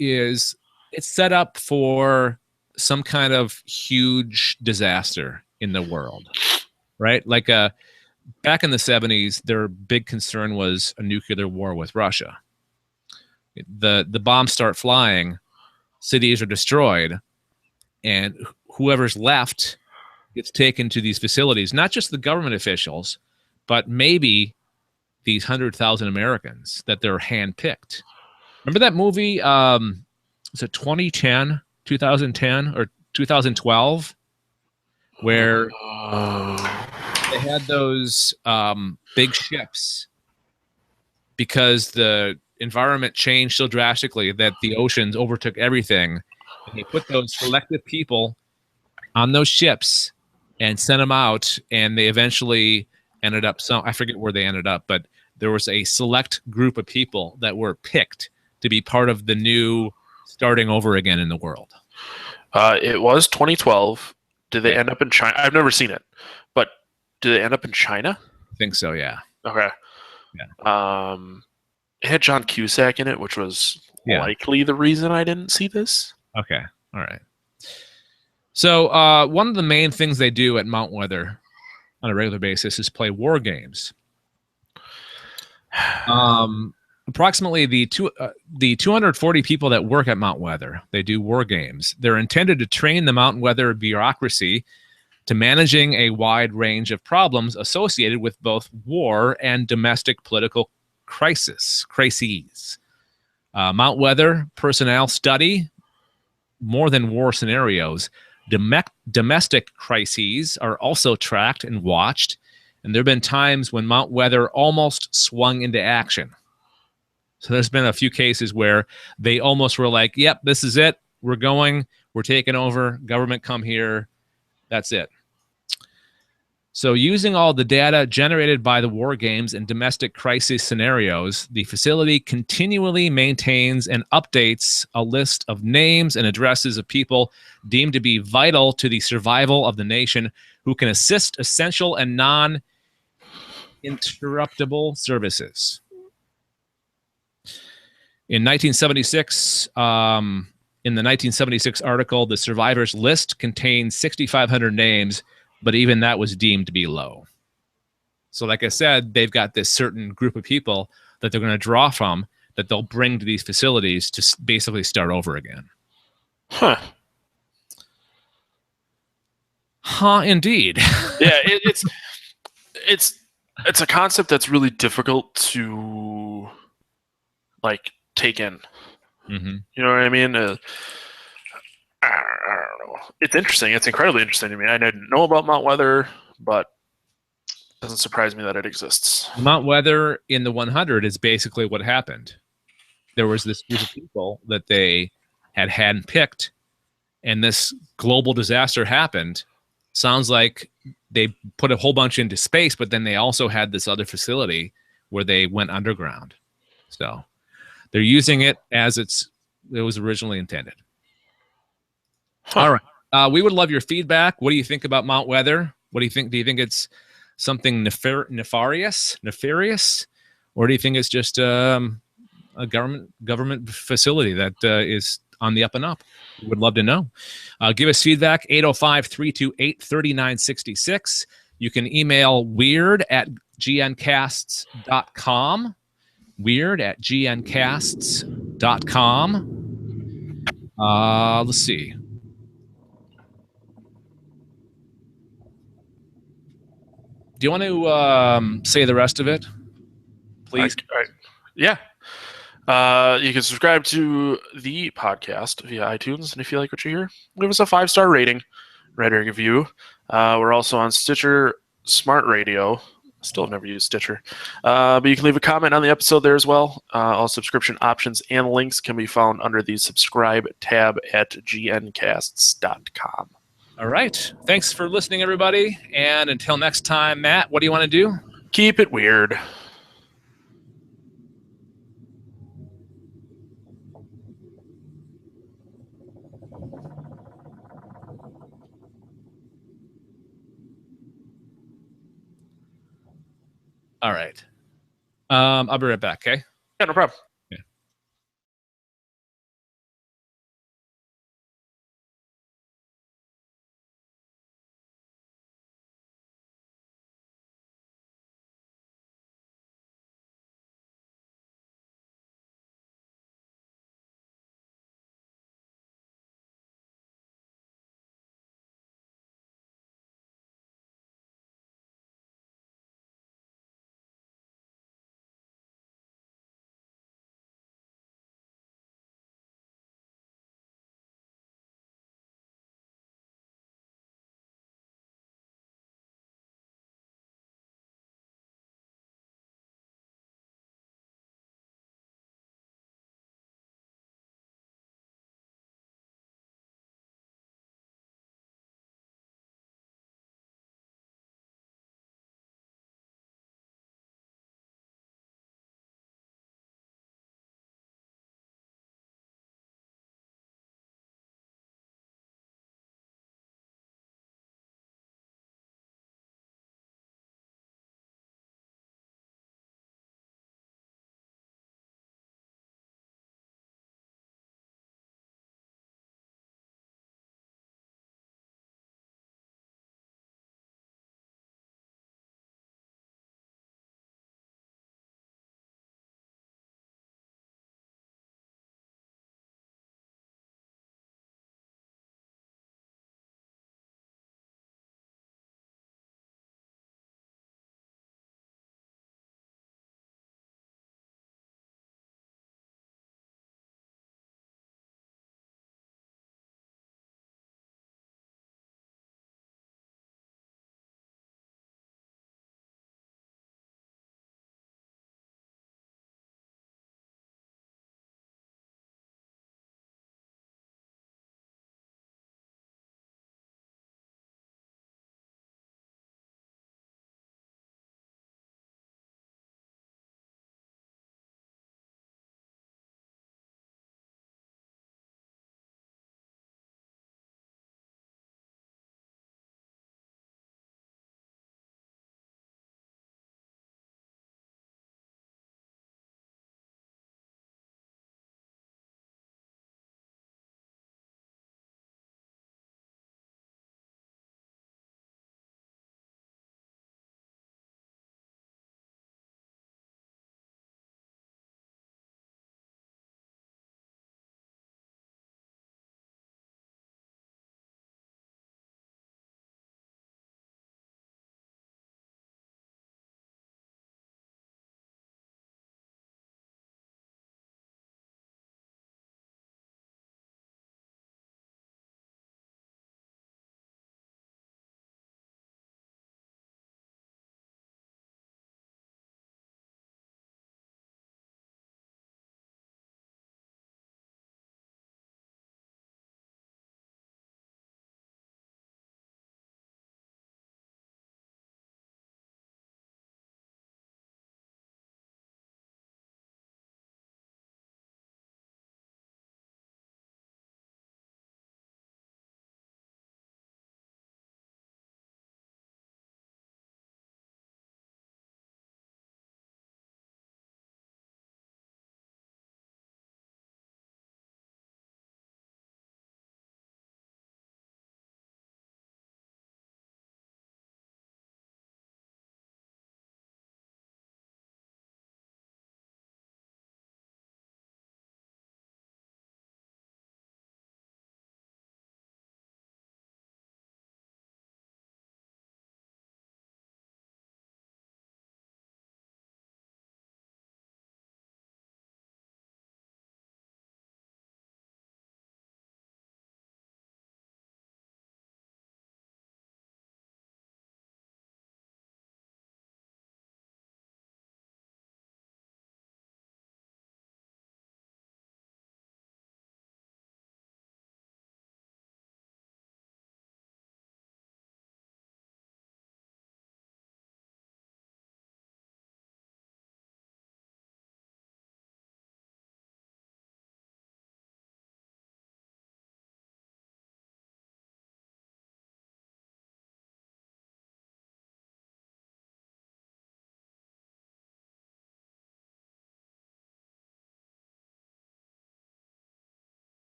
is it's set up for some kind of huge disaster in the world, right? Like back in the 70s, their big concern was a nuclear war with Russia. The bombs start flying, cities are destroyed, and whoever's left gets taken to these facilities, not just the government officials, but maybe these 100,000 Americans that they're handpicked. Remember that movie? Was it 2010, or 2012, where they had those big ships because the environment changed so drastically that the oceans overtook everything. And they put those selected people on those ships and sent them out, and they eventually ended up I forget where they ended up, but there was a select group of people that were picked to be part of the new starting over again in the world. It was 2012. Did they end up in China? I've never seen it, but did they end up in China? I think so, yeah. Okay. Yeah. It had John Cusack in it, which was likely the reason I didn't see this. Okay. All right. So one of the main things they do at Mount Weather on a regular basis is play war games. Approximately the 240 people that work at Mount Weather, they do war games. They're intended to train the Mount Weather bureaucracy to managing a wide range of problems associated with both war and domestic political crises. Mount Weather personnel study more than war scenarios. Domestic crises are also tracked and watched, and there have been times when Mount Weather almost swung into action. So there's been a few cases where they almost were like, yep, this is it. We're going. We're taking over. Government, come here. That's it. So using all the data generated by the war games and domestic crisis scenarios, the facility continually maintains and updates a list of names and addresses of people deemed to be vital to the survival of the nation who can assist essential and non-interruptible services. In 1976, in the 1976 article, the survivors list contained 6,500 names, but even that was deemed to be low. So like I said, they've got this certain group of people that they're going to draw from that they'll bring to these facilities to basically start over again. Huh. Huh, indeed. Yeah, it's a concept that's really difficult to like take in. Mm-hmm. You know what I mean? I don't know. It's interesting. It's incredibly interesting to me. I didn't know about Mount Weather, but it doesn't surprise me that it exists. Mount Weather in the 100 is basically what happened. There was this group of people that they had handpicked, and this global disaster happened. Sounds like they put a whole bunch into space, but then they also had this other facility where they went underground. So they're using it as it was originally intended. Huh. All right. We would love your feedback. What do you think about Mount Weather? What do you think? Do you think it's something nefarious, or do you think it's just a government facility that is on the up and up? We would love to know. Give us feedback, 805-328-3966. You can email weird@gncasts.com. weird@gncasts.com. Let's see. Do you want to say the rest of it, please? Yeah. You can subscribe to the podcast via iTunes, and if you like what you hear, leave us a 5-star rating, write a review. We're also on Stitcher Smart Radio. Still have never used Stitcher. But you can leave a comment on the episode there as well. All subscription options and links can be found under the subscribe tab at gncasts.com. All right. Thanks for listening, everybody. And until next time, Matt, what do you want to do? Keep it weird. All right. I'll be right back, okay? Yeah, no problem.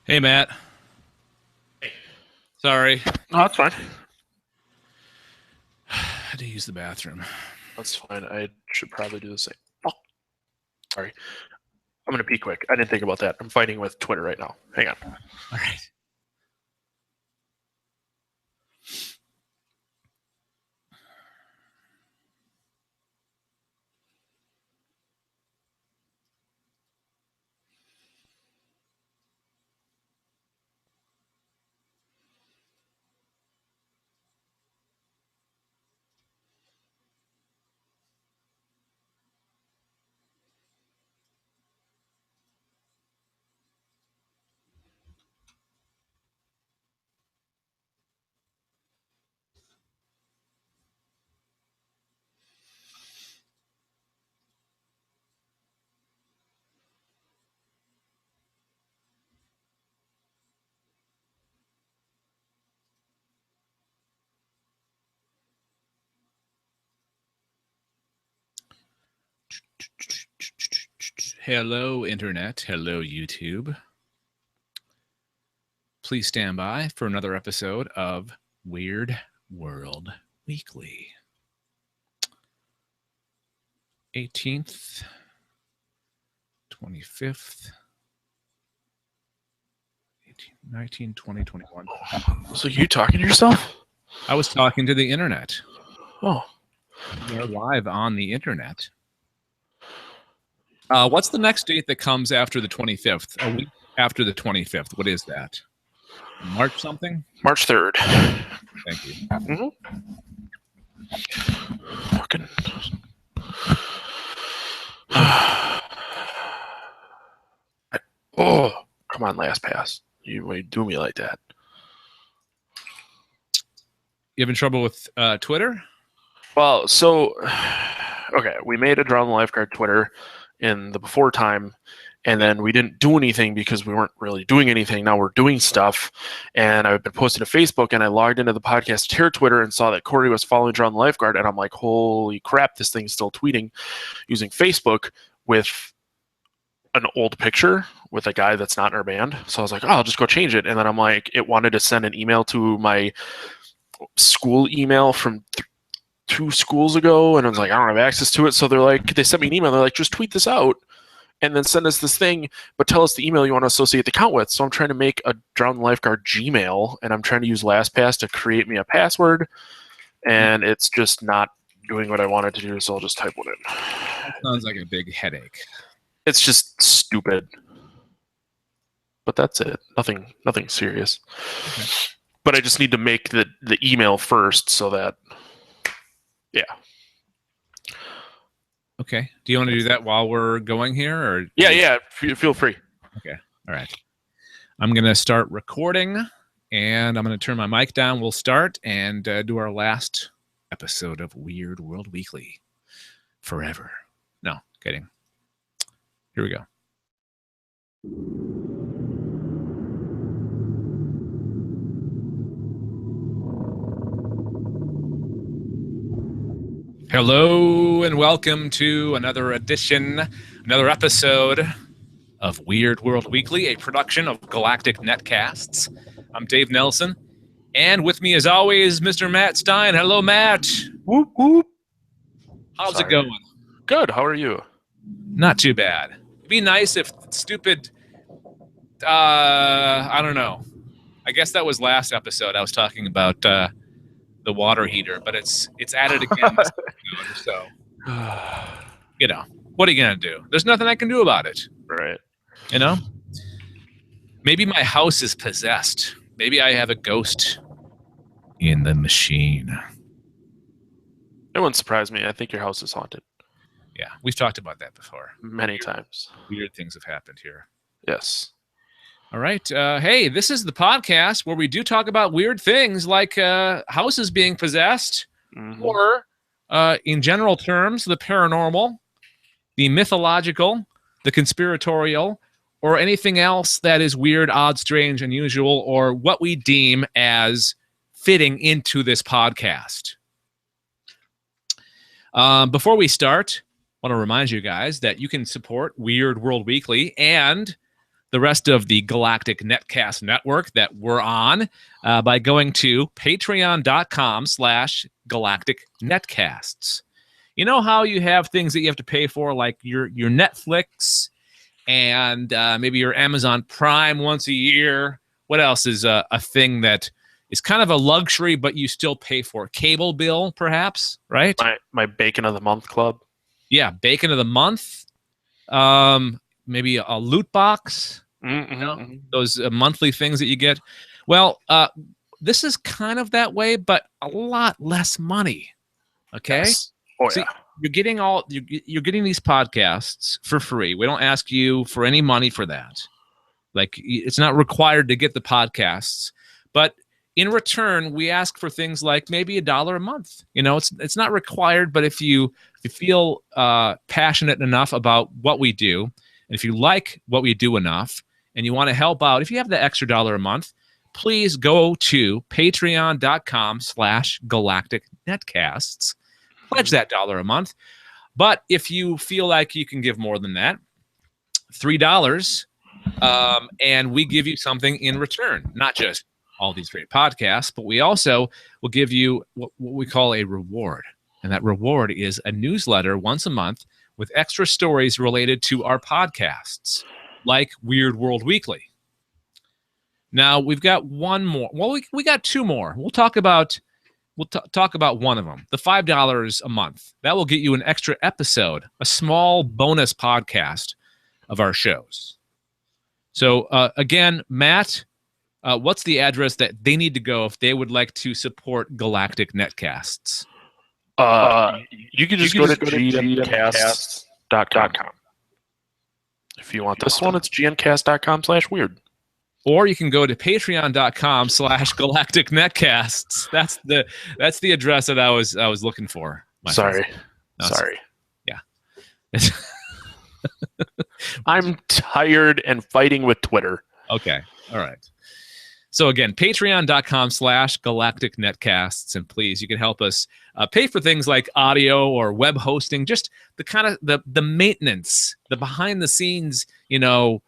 Hey, Matt. Hey. Sorry. No, that's fine. I had to use the bathroom. That's fine. I should probably do the same. Oh, sorry. I'm going to pee quick. I didn't think about that. I'm fighting with Twitter right now. Hang on. All right. Hello, Internet. Hello, YouTube. Please stand by for another episode of Weird World Weekly. 18th, 25th, 18, 19, 20, 21. So you talking to yourself? I was talking to the Internet. Oh. We are live on the Internet. What's the next date that comes after the 25th? A week after the 25th. What is that? March something? March 3rd. Thank you. Mm-hmm. Fucking. Oh, come on, last pass. You do me like that. You having trouble with Twitter? Well, so, okay, we made a Drown the Lifeguard Twitter in the before time, and then we didn't do anything because we weren't really doing anything. Now we're doing stuff, and I've been posting to Facebook, and I logged into the Podcast Terror Twitter and saw that Corey was following Drown the Lifeguard, and I'm like, holy crap, this thing's still tweeting using Facebook with an old picture with a guy that's not in our band. So I was like, oh, I'll just go change it. And then I'm like, it wanted to send an email to my school email from 2 schools ago, and I was like, I don't have access to it. So they sent me an email. They're like, just tweet this out and then send us this thing, but tell us the email you want to associate the account with. So I'm trying to make a Drown the Lifeguard Gmail, and I'm trying to use LastPass to create me a password, and it's just not doing what I wanted to do. So I'll just type one in. That sounds like a big headache. It's just stupid. But that's it. Nothing serious. Okay. But I just need to make the email first so that, yeah. Okay. Do you want to do that while we're going here? Or Yeah. Feel free. Okay. All right. I'm going to start recording, and I'm going to turn my mic down. We'll start and do our last episode of Weird World Weekly forever. No, kidding. Here we go. Hello and welcome to another episode of Weird World Weekly, a production of Galactic Netcasts. I'm Dave Nelson, and with me as always, Mr. Matt Stein. Hello, Matt. Whoop, whoop. How's it going? Good. How are you? Not too bad. It'd be nice if stupid, I don't know. I guess that was last episode. I was talking about the water heater, but it's added again this episode, so you know, what are you gonna do? There's nothing I can do about it. Right. You know? Maybe my house is possessed. Maybe I have a ghost in the machine. It wouldn't surprise me. I think your house is haunted. Yeah, we've talked about that before. Many times. Weird things have happened here. Yes. All right. Hey, this is the podcast where we do talk about weird things like houses being possessed, or in general terms, the paranormal, the mythological, the conspiratorial, or anything else that is weird, odd, strange, unusual, or what we deem as fitting into this podcast. Before we start, I want to remind you guys that you can support Weird World Weekly and the rest of the Galactic Netcast network that we're on by going to patreon.com/Galactic Netcasts. You know how you have things that you have to pay for, like your Netflix and maybe your Amazon Prime once a year? What else is a thing that is kind of a luxury, but you still pay for? Cable bill, perhaps, right? My Bacon of the Month club. Yeah, Bacon of the Month. Maybe a loot box. Those monthly things that you get. Well, this is kind of that way, but a lot less money. Okay. Yes. Oh, See, yeah. you're getting these podcasts for free. We don't ask you for any money for that. Like, it's not required to get the podcasts, but in return, we ask for things like maybe $1 a month. It's not required, but if you feel passionate enough about what we do, and if you like what we do enough, and you want to help out, if you have the extra $1 a month, please go to patreon.com/Galactic Netcasts. Pledge that $1 a month. But if you feel like you can give more than that, $3, and we give you something in return. Not just all these great podcasts, but we also will give you what we call a reward. And that reward is a newsletter once a month with extra stories related to our podcasts, like Weird World Weekly. Now, we've got one more. Well, we got two more. We'll talk about one of them, the $5 a month. That will get you an extra episode, a small bonus podcast of our shows. So, again, Matt, what's the address that they need to go if they would like to support Galactic Netcasts? You can just go to gncast.com. If you want this one, it's gncast.com/weird. Or you can go to patreon.com/Galactic Netcasts. That's the address that I was looking for. Sorry. Yeah. I'm tired and fighting with Twitter. Okay. All right. So again, patreon.com/Galactic Netcasts, and please, you can help us pay for things like audio or web hosting, just the kind of the maintenance, the behind the scenes, the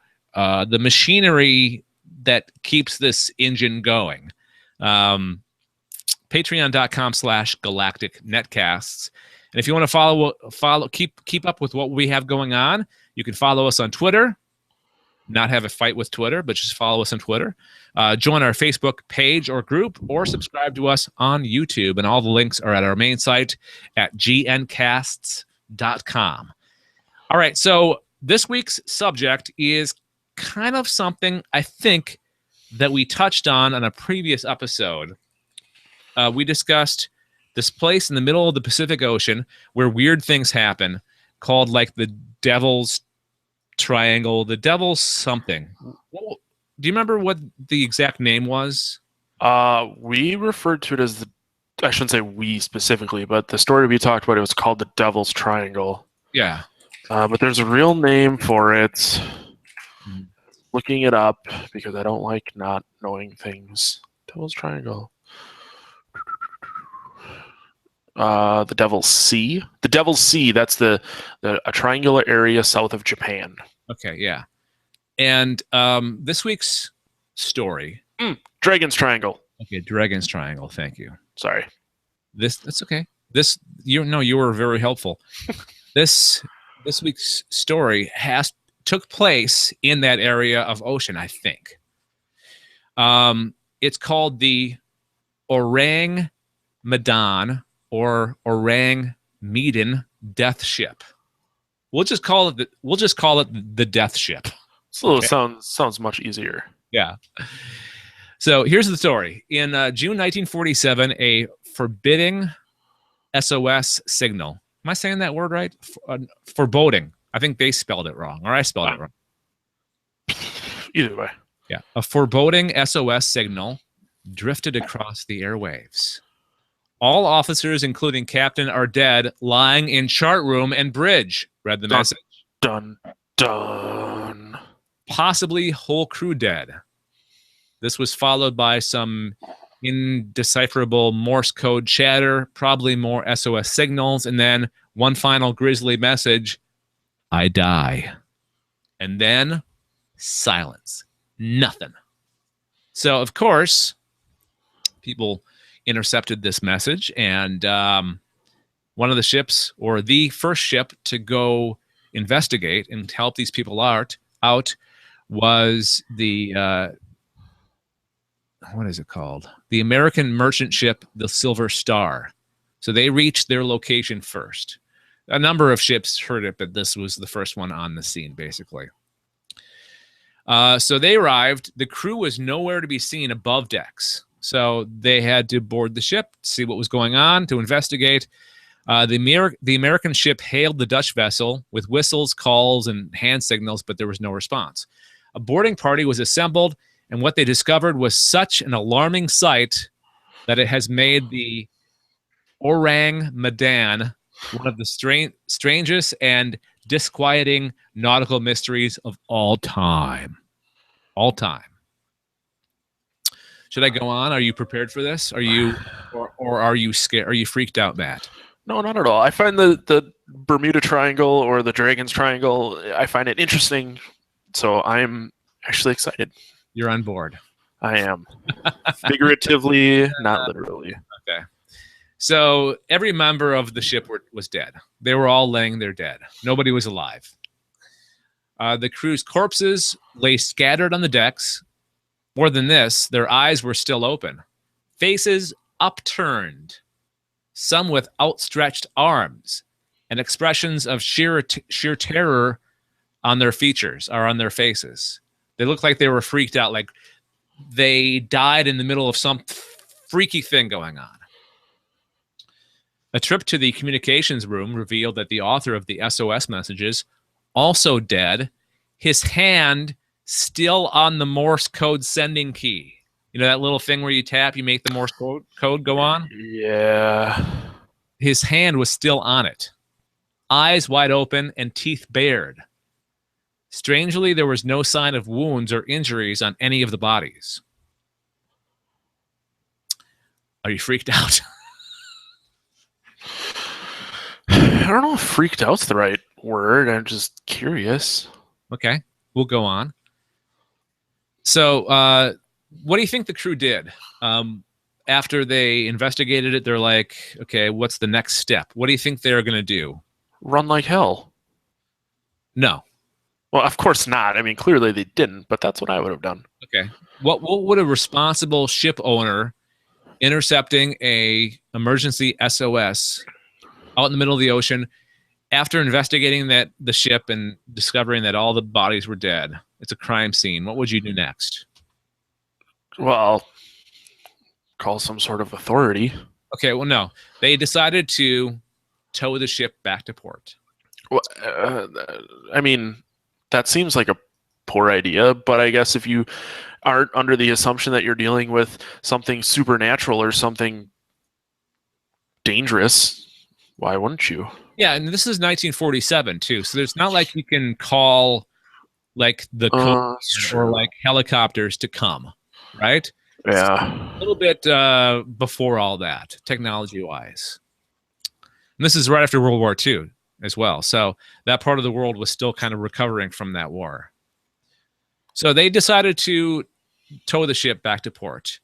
machinery that keeps this engine going. Patreon.com/Galactic Netcasts. And if you want to follow, keep up with what we have going on, you can follow us on Twitter. Not have a fight with Twitter, but just follow us on Twitter. Join our Facebook page or group, or subscribe to us on YouTube. And all the links are at our main site at gncasts.com. All right, so this week's subject is kind of something I think that we touched on a previous episode. We discussed this place in the middle of the Pacific Ocean where weird things happen, called like the Devil's Triangle, the Devil's something. Do you remember what the exact name was? We referred to it as I shouldn't say we specifically, but the story we talked about, it was called the Devil's Triangle. Yeah. But there's a real name for it. Looking it up because I don't like not knowing things. Devil's Triangle. The Devil's Sea. The Devil's Sea, that's a triangular area south of Japan. Okay, yeah. And this week's story. Dragon's Triangle. Okay, Dragon's Triangle, thank you. Sorry. That's okay. You were very helpful. This week's story took place in that area of ocean, I think. It's called the Orang Medan or Orang Medan Death Ship. We'll just call it the Death Ship. So okay. Sounds much easier. Yeah. So here's the story. In June 1947, a forbidding SOS signal. Am I saying that word right? Foreboding. I think they spelled it wrong, or I spelled it wrong. Either way. Yeah. A foreboding SOS signal drifted across the airwaves. All officers, including captain, are dead, lying in chart room and bridge, read the message. Dun, dun. Possibly whole crew dead. This was followed by some indecipherable Morse code chatter, probably more SOS signals, and then one final grisly message, I die. And then Silence. Nothing. So, of course, people intercepted this message, and one of the ships, or the first ship to go investigate and help these people out was the what is it called? The American merchant ship, the Silver Star. So they reached their location first. A number of ships heard it, but this was the first one on the scene, basically. So they arrived. The crew was nowhere to be seen above decks. So they had to board the ship, see what was going on, to investigate. The American ship hailed the Dutch vessel with whistles, calls, and hand signals, but there was no response. A boarding party was assembled, and what they discovered was such an alarming sight that it has made the Orang Medan one of the strangest and disquieting nautical mysteries of all time. All time. Should I go on? Are you prepared for this? Are you, or are you scared? Are you freaked out, Matt? No, not at all. I find the Bermuda Triangle or the Dragon's Triangle, I find it interesting. So I'm actually excited. You're on board. I am. Figuratively, not literally. Okay. So every member of the ship was dead. They were all laying there dead. Nobody was alive. The crew's corpses lay scattered on the decks. More than this, their eyes were still open, faces upturned, some with outstretched arms, and expressions of sheer terror on their features or on their faces. They looked like they were freaked out, like they died in the middle of some freaky thing going on. A trip to the communications room revealed that the author of the SOS messages, also dead, his hand still on the Morse code sending key. You know that little thing where you tap, you make the Morse code go on? Yeah. His hand was still on it. Eyes wide open and teeth bared. Strangely, there was no sign of wounds or injuries on any of the bodies. Are you freaked out? I don't know if freaked out's the right word. I'm just curious. Okay, we'll go on. So, what do you think the crew did? After they investigated it, they're like, okay, what's the next step? What do you think they're going to do? Run like hell. No. Well, of course not. I mean, clearly they didn't, but that's what I would have done. Okay. What would a responsible ship owner intercepting a emergency SOS out in the middle of the ocean after investigating the ship and discovering that all the bodies were dead? It's a crime scene. What would you do next? Well, call some sort of authority. Okay, well, no. They decided to tow the ship back to port. Well, I mean, that seems like a poor idea, but I guess if you aren't under the assumption that you're dealing with something supernatural or something dangerous, why wouldn't you? Yeah, and this is 1947 too, so there's not like you can call like the coast or like helicopters to come, right? Yeah, a little bit before all that, technology-wise. And this is right after World War II as well, so that part of the world was still kind of recovering from that war. So they decided to tow the ship back to port.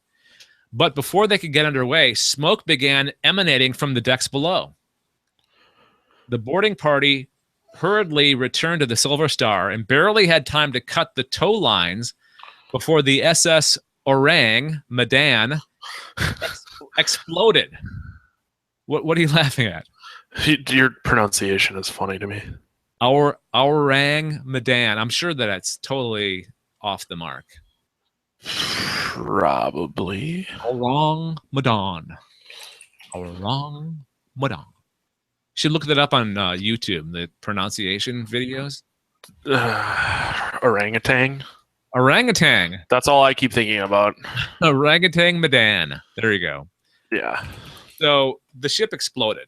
But before they could get underway, smoke began emanating from the decks below. The boarding party hurriedly returned to the Silver Star and barely had time to cut the tow lines before the SS Orang Medan exploded. What are you laughing at? Your pronunciation is funny to me. Orang Medan. I'm sure that it's totally off the mark. Probably. Orang Medan. Orang Medan. Should look that up on YouTube, the pronunciation videos. Orangutan. Orangutan. That's all I keep thinking about. Orangutan Medan. There you go. Yeah. So the ship exploded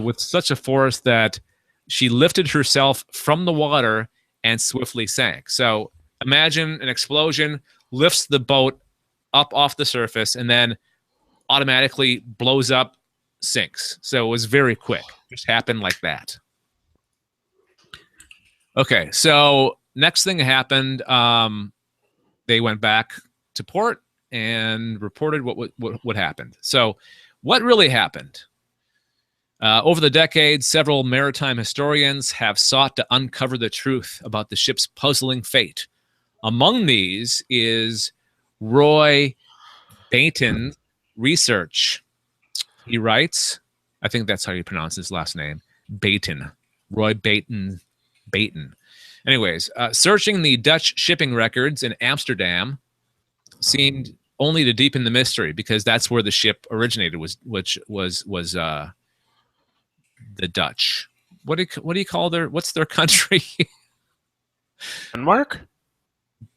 with such a force that she lifted herself from the water and swiftly sank. So imagine an explosion lifts the boat up off the surface and then automatically blows up, sinks. So it was very quick. Just happened like that. Okay, so next thing happened. They went back to port and reported what happened. So, what really happened? Over the decades, several maritime historians have sought to uncover the truth about the ship's puzzling fate. Among these is Roy Bainton's research. He writes, I think that's how you pronounce his last name, Bainton. Roy Bainton. Anyways, searching the Dutch shipping records in Amsterdam seemed only to deepen the mystery, because that's where the ship originated, which was the Dutch. What do you call what's their country? Denmark?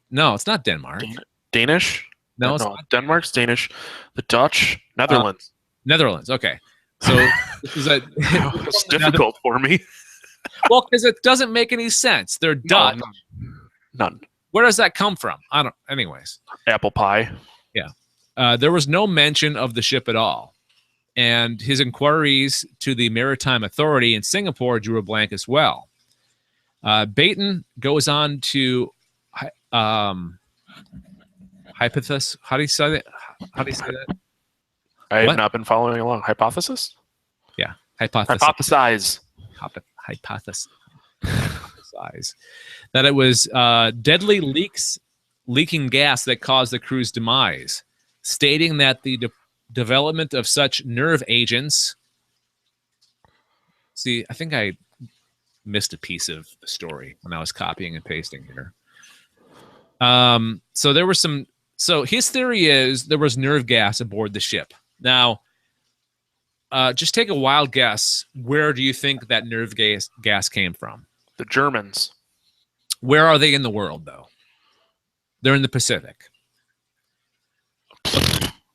No, it's not Denmark. Danish? No, it's no. not. Denmark's Danish. The Dutch? Netherlands. Netherlands. Okay. So this is it's difficult for me. Well, because it doesn't make any sense. They're Dutch. None. Where does that come from? I don't. Anyways. Apple pie. Yeah. There was no mention of the ship at all. And his inquiries to the Maritime Authority in Singapore drew a blank as well. Bainton goes on to hypothesis. How do you say that? I have not been following along. Hypothesis? Yeah. Hypothesis. Hypothesize that it was deadly leaking gas that caused the crew's demise, stating that the development of such nerve agents. See, I think I missed a piece of the story when I was copying and pasting here. So there were some. So his theory is there was nerve gas aboard the ship. Now, just take a wild guess. Where do you think that nerve gas came from? The Germans. Where are they in the world, though? They're in the Pacific.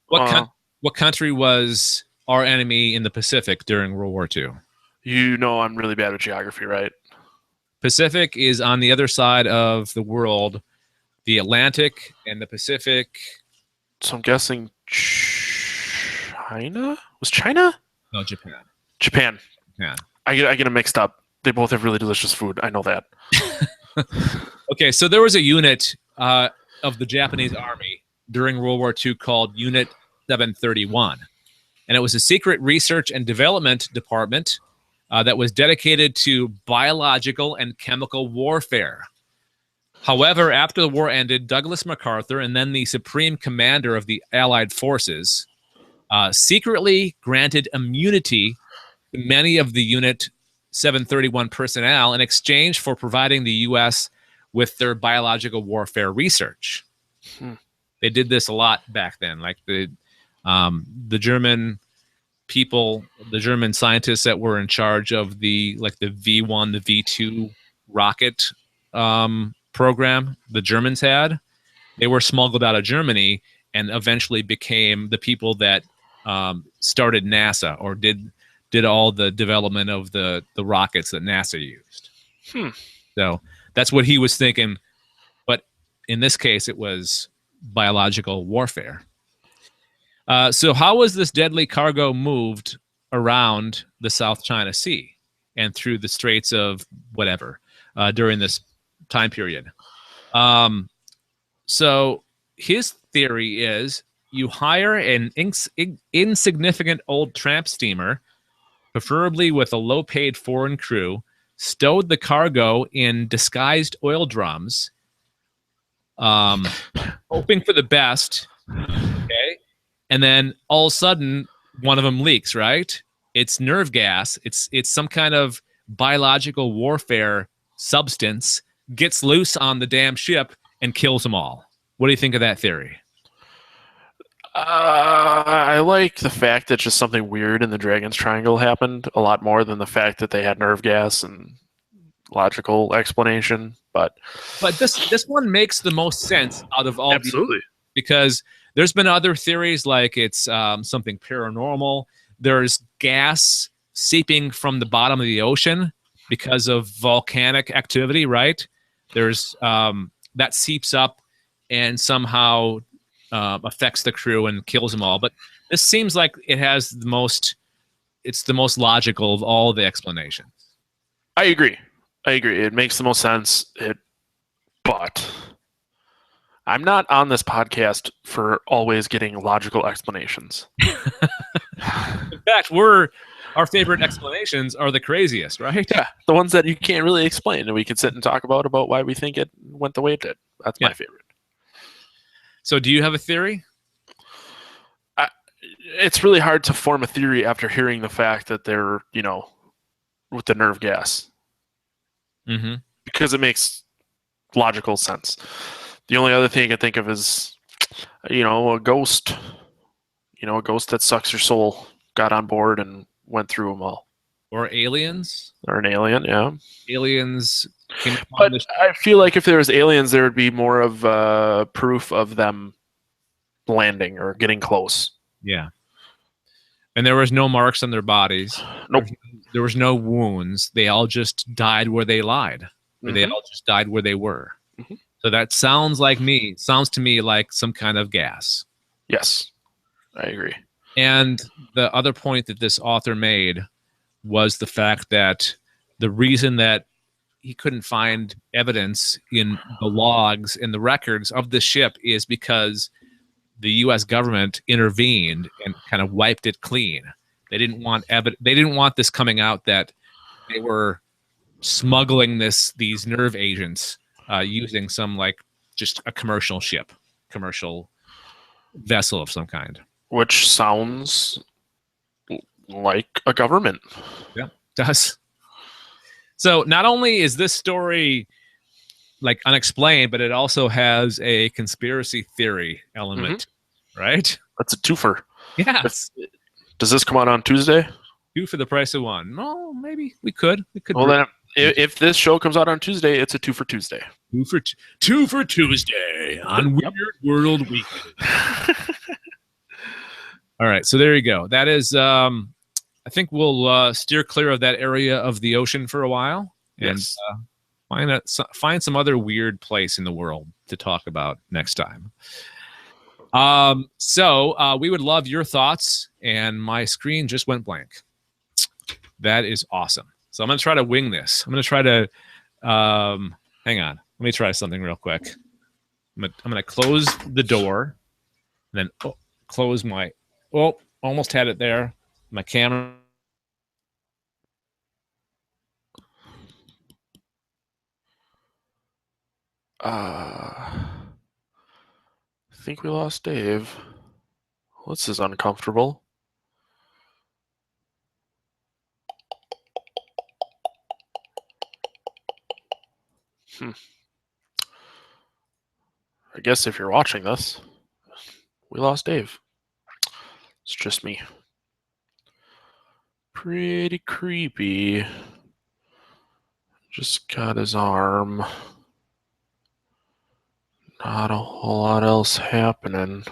What country was our enemy in the Pacific during World War II? You know I'm really bad at geography, right? Pacific is on the other side of the world, the Atlantic and the Pacific. So I'm guessing China? Was China? No, Japan. Japan. Yeah. I get them mixed up. They both have really delicious food. I know that. Okay, so there was a unit of the Japanese army during World War II called Unit 731. And it was a secret research and development department that was dedicated to biological and chemical warfare. However, after the war ended, Douglas MacArthur, and then the supreme commander of the Allied forces, secretly granted immunity to many of the Unit 731 personnel in exchange for providing the U.S. with their biological warfare research. They did this a lot back then. Like the German people, the German scientists that were in charge of the V1, the V2 rocket program the Germans had, they were smuggled out of Germany and eventually became the people that started NASA, or did all the development of the rockets that NASA used. So that's what he was thinking. But in this case, it was biological warfare. So how was this deadly cargo moved around the South China Sea and through the Straits of whatever during this time period? So his theory is you hire an insignificant old tramp steamer, preferably with a low-paid foreign crew, stowed the cargo in disguised oil drums, hoping for the best, okay? And then all of a sudden, one of them leaks, right? It's nerve gas. It's some kind of biological warfare substance, gets loose on the damn ship and kills them all. What do you think of that theory? I like the fact that just something weird in the Dragon's Triangle happened a lot more than the fact that they had nerve gas and logical explanation. But this one makes the most sense out of all. Absolutely. Because there's been other theories like it's something paranormal. There's gas seeping from the bottom of the ocean because of volcanic activity, right? There's that seeps up and somehow affects the crew and kills them all. But this seems like it has it's the most logical of all the explanations. I agree. It makes the most sense. But I'm not on this podcast for always getting logical explanations. In fact, our favorite explanations are the craziest, right? Yeah, the ones that you can't really explain, and we can sit and talk about why we think it went the way it did. That's my favorite. So, do you have a theory? It's really hard to form a theory after hearing the fact that they're, with the nerve gas. Mm-hmm. Because it makes logical sense. The only other thing I can think of is, a ghost. A ghost that sucks your soul got on board and went through them all. Or aliens? Or an alien, yeah. Aliens came upon But I feel like if there was aliens, there would be more of proof of them landing or getting close. Yeah. And there was no marks on their bodies. Nope. There was no wounds. They all just died where they lied. Or they all just died where they were. Mm-hmm. So that sounds to me like some kind of gas. Yes, I agree. And the other point that this author made was the fact that the reason that he couldn't find evidence in the logs and the records of the ship is because the U.S. government intervened and kind of wiped it clean. They didn't want They didn't want this coming out that they were smuggling these nerve agents using some just a commercial ship, commercial vessel of some kind. Which sounds like a government. Yeah, it does. So not only is this story unexplained, but it also has a conspiracy theory element, right? That's a twofer. Yes. Does this come out on Tuesday? 2 for the price of 1. No, maybe we could. Well, then, if this show comes out on Tuesday, it's a 2 for Tuesday. 2 for Tuesday on Weird World Weekly. All right, so there you go. That is, I think we'll steer clear of that area of the ocean for a while, and find some other weird place in the world to talk about next time. So we would love your thoughts, and my screen just went blank. That is awesome. So I'm going to try to wing this. I'm going to try to, hang on. Let me try something real quick. I'm going to close the door, and then close my, almost had it there. My camera. I think we lost Dave. Well, this is uncomfortable. I guess if you're watching this, we lost Dave. It's just me. Pretty creepy. Just got his arm. Not a whole lot else happening.